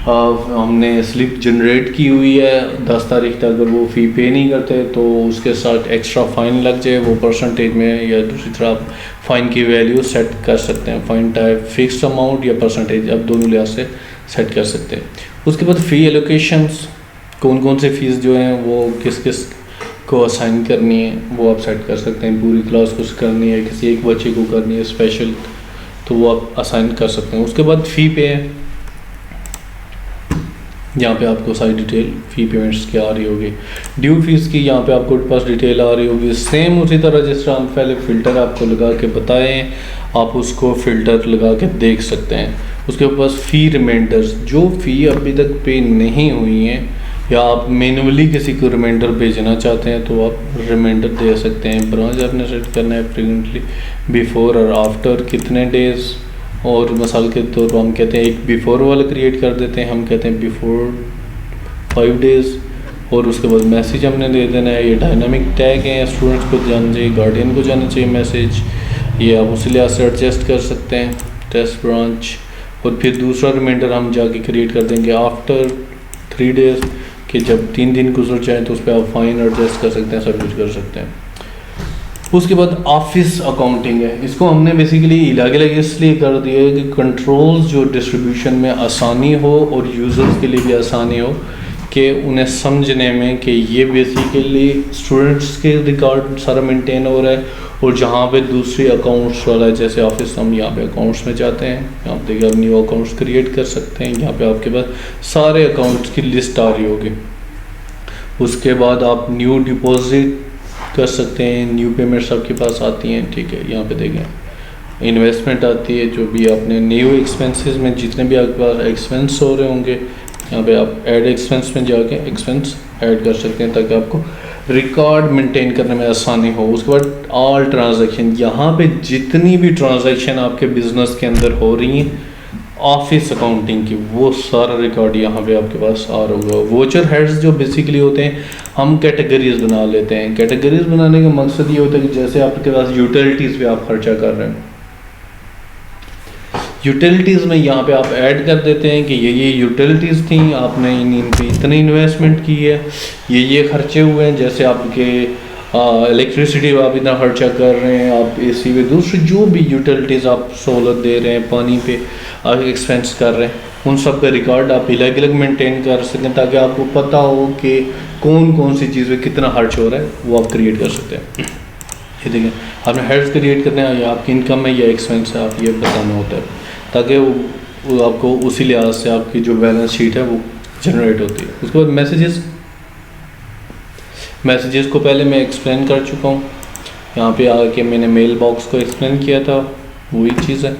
हमने स्लिप जनरेट की हुई है 10 तारीख तक। अगर वो फ़ी पे नहीं करते तो उसके साथ एक्स्ट्रा फ़ाइन लग जाए, वो परसेंटेज में या दूसरी तरह आप फ़ाइन की वैल्यू सेट कर सकते हैं। फ़ाइन टाइप फिक्स्ड अमाउंट या परसेंटेज, आप दोनों लिहाज से सेट कर सकते हैं। उसके बाद फ़ी एलोकेशंस, कौन कौन से फ़ीस जो हैं वो किस किस को असाइन करनी है वो आप सेट कर सकते हैं। पूरी क्लास को करनी है, किसी एक बच्चे को करनी है स्पेशल, तो वो आप असाइन कर सकते हैं। उसके बाद फ़ी पे है, यहाँ पे आपको सारी डिटेल फ़ी पेमेंट्स की आ रही होगी। ड्यू फीस की यहाँ पे आपको पास डिटेल आ रही होगी। सेम उसी तरह जिस तरह हम पहले फ़िल्टर आपको लगा के बताएं, आप उसको फ़िल्टर लगा के देख सकते हैं। उसके पास फ़ी रिमाइंडर्स, जो फ़ी अभी तक पे नहीं हुई हैं या आप मैनुअली किसी को रिमाइंडर भेजना चाहते हैं तो आप रिमाइंडर दे सकते हैं। ब्रांच आपने सेट करना है फ्रीक्वेंटली, बिफोर और आफ्टर कितने डेज़, और मिसाल के तौर पर हम कहते हैं एक बिफ़ोर वाला क्रिएट कर देते हैं, हम कहते हैं बिफ़ोर 5 डेज़, और उसके बाद मैसेज हमने दे देना है। ये डायनामिक टैग हैं, स्टूडेंट्स को जाना चाहिए, गार्डियन को जाना चाहिए मैसेज, ये आप उसी लिहाज से एडजस्ट कर सकते हैं टेस्ट ब्रांच। और फिर दूसरा रिमाइंडर हम जाके क्रिएट कर देंगे आफ्टर 3 डेज़, कि जब 3 दिन गुजर जाए तो उस पर आप फ़ाइन एडजस्ट कर सकते हैं, सब कुछ कर सकते हैं। उसके बाद ऑफिस अकाउंटिंग है, इसको हमने बेसिकली अलग अलग इसलिए कर दिया है कि कंट्रोल्स जो डिस्ट्रीब्यूशन में आसानी हो और यूज़र्स के लिए भी आसानी हो, कि उन्हें समझने में कि ये बेसिकली स्टूडेंट्स के रिकॉर्ड सारा मेंटेन हो रहा है, और जहाँ पे दूसरी अकाउंट्स वाला है जैसे ऑफिस, हम यहाँ पे अकाउंट्स में जाते हैं, यहाँ पे देखिए आप न्यू अकाउंट्स क्रिएट कर सकते हैं। यहाँ पे आपके पास सारे अकाउंट्स की लिस्ट आ रही होगी। उसके बाद आप न्यू डिपॉजिट कर सकते हैं, न्यू पेमेंट्स आपके पास आती हैं, ठीक है। यहाँ पे देखें इन्वेस्टमेंट आती है, जो भी आपने न्यू एक्सपेंसेस में जितने भी आपके पास एक्सपेंस हो रहे होंगे, यहाँ पे आप ऐड एक्सपेंस में जाके एक्सपेंस ऐड कर सकते हैं ताकि आपको रिकॉर्ड मेंटेन करने में आसानी हो। उसके बाद ऑल ट्रांजैक्शन, यहाँ पे जितनी भी ट्रांजैक्शन आपके बिजनेस के अंदर हो रही हैं ऑफिस अकाउंटिंग की, वो सारा रिकॉर्ड यहाँ पे आपके पास आ रहा होगा। वोचर हेड्स जो बेसिकली होते हैं, हम कैटेगरीज बना लेते हैं। कैटेगरीज बनाने का मकसद ये होता है कि जैसे आपके पास यूटिलिटीज़ पे आप खर्चा कर रहे हैं, यूटिलिटीज़ में यहाँ पे आप ऐड कर देते हैं कि ये यूटिलिटीज़ थी, आपने इन पे इतनी इन्वेस्टमेंट की है, ये खर्चे हुए हैं। जैसे आपके इलेक्ट्रिसिटी पे आप इतना खर्चा कर रहे हैं, आप एसी पे, दूसरी जो भी यूटिलिटीज़ आप सहूलत दे रहे हैं, पानी पे आप एक्सपेंस कर रहे हैं, उन सब का रिकॉर्ड आप अलग अलग मेंटेन कर सकें ताकि आपको पता हो कि कौन कौन सी चीज़ पे कितना खर्च हो रहा है, वो आप क्रिएट कर सकते हैं। ये देखें, आपने हेड्स क्रिएट करना है, या आपकी इनकम है या एक्सपेंस है, आप ये बताना होता है ताकि वो आपको उसी लिहाज से आपकी जो बैलेंस शीट है वो जनरेट होती है। उसके बाद मैसेजेस को पहले मैं एक्सप्लेन कर चुका हूँ, यहाँ पे आके मैंने मेल बॉक्स को एक्सप्लेन किया था, वही चीज़ है।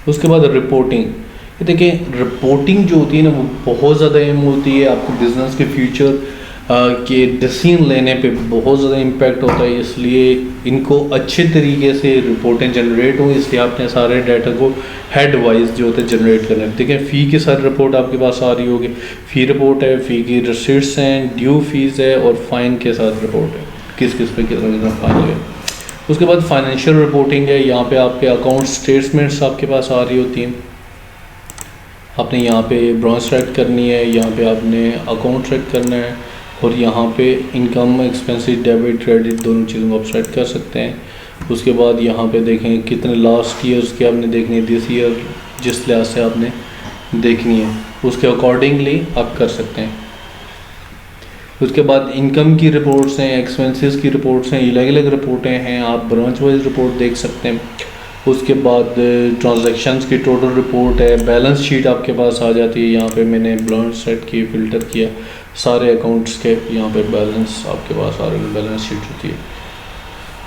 उसके बाद रिपोर्टिंग, ये देखिए रिपोर्टिंग जो होती है ना वो बहुत ज़्यादा अहम होती है, आपको बिज़नेस के फ्यूचर के डिसीजन लेने पे बहुत ज़्यादा इम्पैक्ट होता है, इसलिए इनको अच्छे तरीके से रिपोर्टें जनरेट हो, इसलिए आपने सारे डाटा को हेड वाइज जो होता है जनरेट करना है। देखिए फ़ी की सारी रिपोर्ट आपके पास आ रही होगी, फ़ी रिपोर्ट है, फ़ी की रिसिट्स हैं, ड्यू फीस है, और फ़ाइन के साथ रिपोर्ट है, किस किस पे कितना कितना फ़ाइन है। उसके बाद फाइनेंशियल रिपोर्टिंग है, यहाँ पे आपके अकाउंट स्टेटमेंट्स आपके पास आ रही होती हैं, आपने यहाँ पे ब्रांच सेलेक्ट करनी है, यहाँ पे आपने अकाउंट सेलेक्ट करना है, और यहाँ पे इनकम एक्सपेंसेस डेबिट क्रेडिट दोनों चीज़ों को आप सेलेक्ट कर सकते हैं। उसके बाद यहाँ पे देखें कितने लास्ट ईयर्स के आपने देखनी है, दिस ईयर जिस लिहाज से आपने देखनी है उसके अकॉर्डिंगली आप कर सकते हैं। उसके बाद इनकम की रिपोर्ट्स हैं, एक्सपेंसेस की रिपोर्ट्स हैं, अलग अलग रिपोर्टें हैं, आप ब्रांच वाइज रिपोर्ट देख सकते हैं। उसके बाद ट्रांजैक्शंस की टोटल रिपोर्ट है, बैलेंस शीट आपके पास आ जाती है, यहाँ पे मैंने ब्रांच सेट की, फ़िल्टर किया, सारे अकाउंट्स के यहाँ पे बैलेंस आपके पास आ रही है, बैलेंस शीट होती है।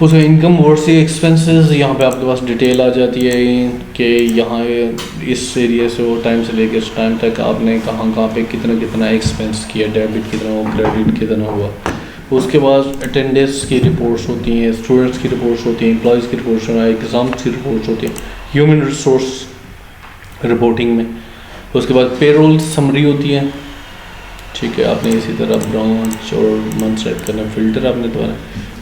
उसमें इनकम वर्सेस एक्सपेंसेस, यहाँ पे आपके पास डिटेल आ जाती है कि यहाँ इस एरिया से वो टाइम से लेकर इस टाइम तक आपने कहाँ पे कितना कितना एक्सपेंस किया, डेबिट कितना हुआ, क्रेडिट कितना हुआ। उसके बाद अटेंडेंस की रिपोर्ट्स होती हैं, स्टूडेंट्स की रिपोर्ट्स होती हैं, एम्प्लॉयज़ की रिपोर्ट्स होती हैं, एग्ज़ाम्स की रिपोर्ट्स होती हैं, ह्यूमन रिसोर्स रिपोर्टिंग में। उसके बाद पेरोल समरी होती है, ठीक है। आपने इसी तरह ब्रांच और मंथ सेट करना, फ़िल्टर आपने दोबारा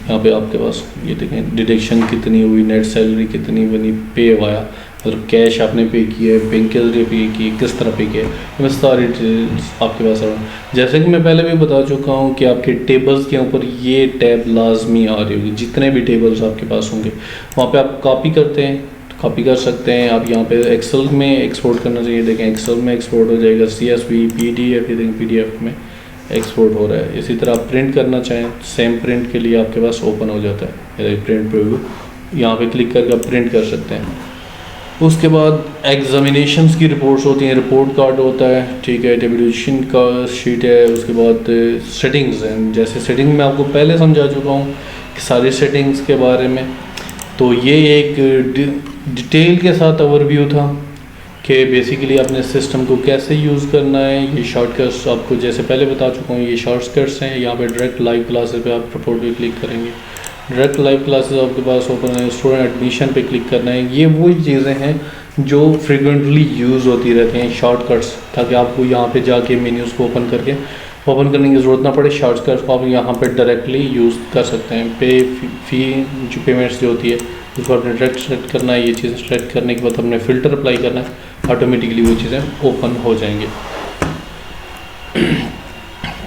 यहाँ पे आपके पास ये देखें डिडक्शन कितनी हुई, नेट सैलरी कितनी बनी, पे आया, मतलब कैश आपने पे किया है, बैंक के जरिए पे किया, किस तरह पे किया है, मैं सारी डिटेल्स आपके पास आ रहा हूँ। जैसे कि मैं पहले भी बता चुका हूँ कि आपके टेबल्स के ऊपर ये टैब लाजमी आ रही होगी, जितने भी टेबल्स आपके पास होंगे वहाँ पे आप कॉपी करते हैं तो कॉपी कर सकते हैं। आप यहाँ पे एक्सेल में एक्सपोर्ट करना चाहिए, देखें एक्सेल में एक्सपोर्ट हो जाएगा, CSV PDF, ये देखें PDF में एक्सपोर्ट हो रहा है। इसी तरह आप प्रिंट करना चाहें, सेम प्रिंट के लिए आपके पास ओपन हो जाता है, ये प्रिंट प्रीव्यू, यहाँ पे क्लिक करके आप प्रिंट कर सकते हैं। उसके बाद एग्जामिनेशंस की रिपोर्ट्स होती हैं, रिपोर्ट कार्ड होता है, ठीक है, टेबुलेशन का शीट है। उसके बाद सेटिंग्स हैं, जैसे सेटिंग मैं आपको पहले समझा चुका हूँ कि सारी सेटिंग्स के बारे में। तो ये एक डिटेल के साथ ओवरव्यू था कि बेसिकली अपने सिस्टम को कैसे यूज़ करना है। ये शॉर्टकट्स आपको जैसे पहले बता चुका हूँ, ये शॉर्टकट्स हैं। यहाँ पे डायरेक्ट लाइव क्लासेस पे आप रिपोर्ट पे क्लिक करेंगे, डायरेक्ट लाइव क्लासेस आपके पास ओपन है, स्टूडेंट एडमिशन पे क्लिक करना है। ये वही चीज़ें हैं जो फ्रिक्वेंटली यूज़ होती रहती हैं, शॉर्टकट्स, ताकि आपको यहाँ पे जाके मेन्यूज़ को ओपन करने की ज़रूरत ना पड़े। शॉर्टकट्स को आप यहाँ पे डायरेक्टली यूज़ कर सकते हैं। फ़ी जो पेमेंट्स जो होती है उसको आपने डायरेक्ट सेलेक्ट करना है। ये चीज़ें सेलेक्ट करने के बाद हमने फ़िल्टर अप्लाई करना है, ऑटोमेटिकली वो चीज़ें ओपन हो जाएंगे।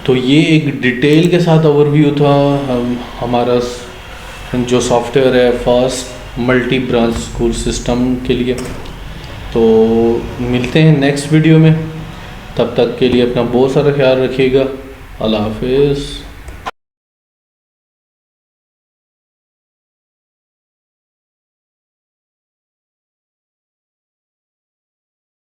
तो ये एक डिटेल के साथ ओवरव्यू था हमारा जो सॉफ्टवेयर है fast multi branch school system के लिए। तो मिलते हैं नेक्स्ट वीडियो में, तब तक के लिए अपना बहुत सारा ख्याल रखिएगा। अल्लाह हाफिज़।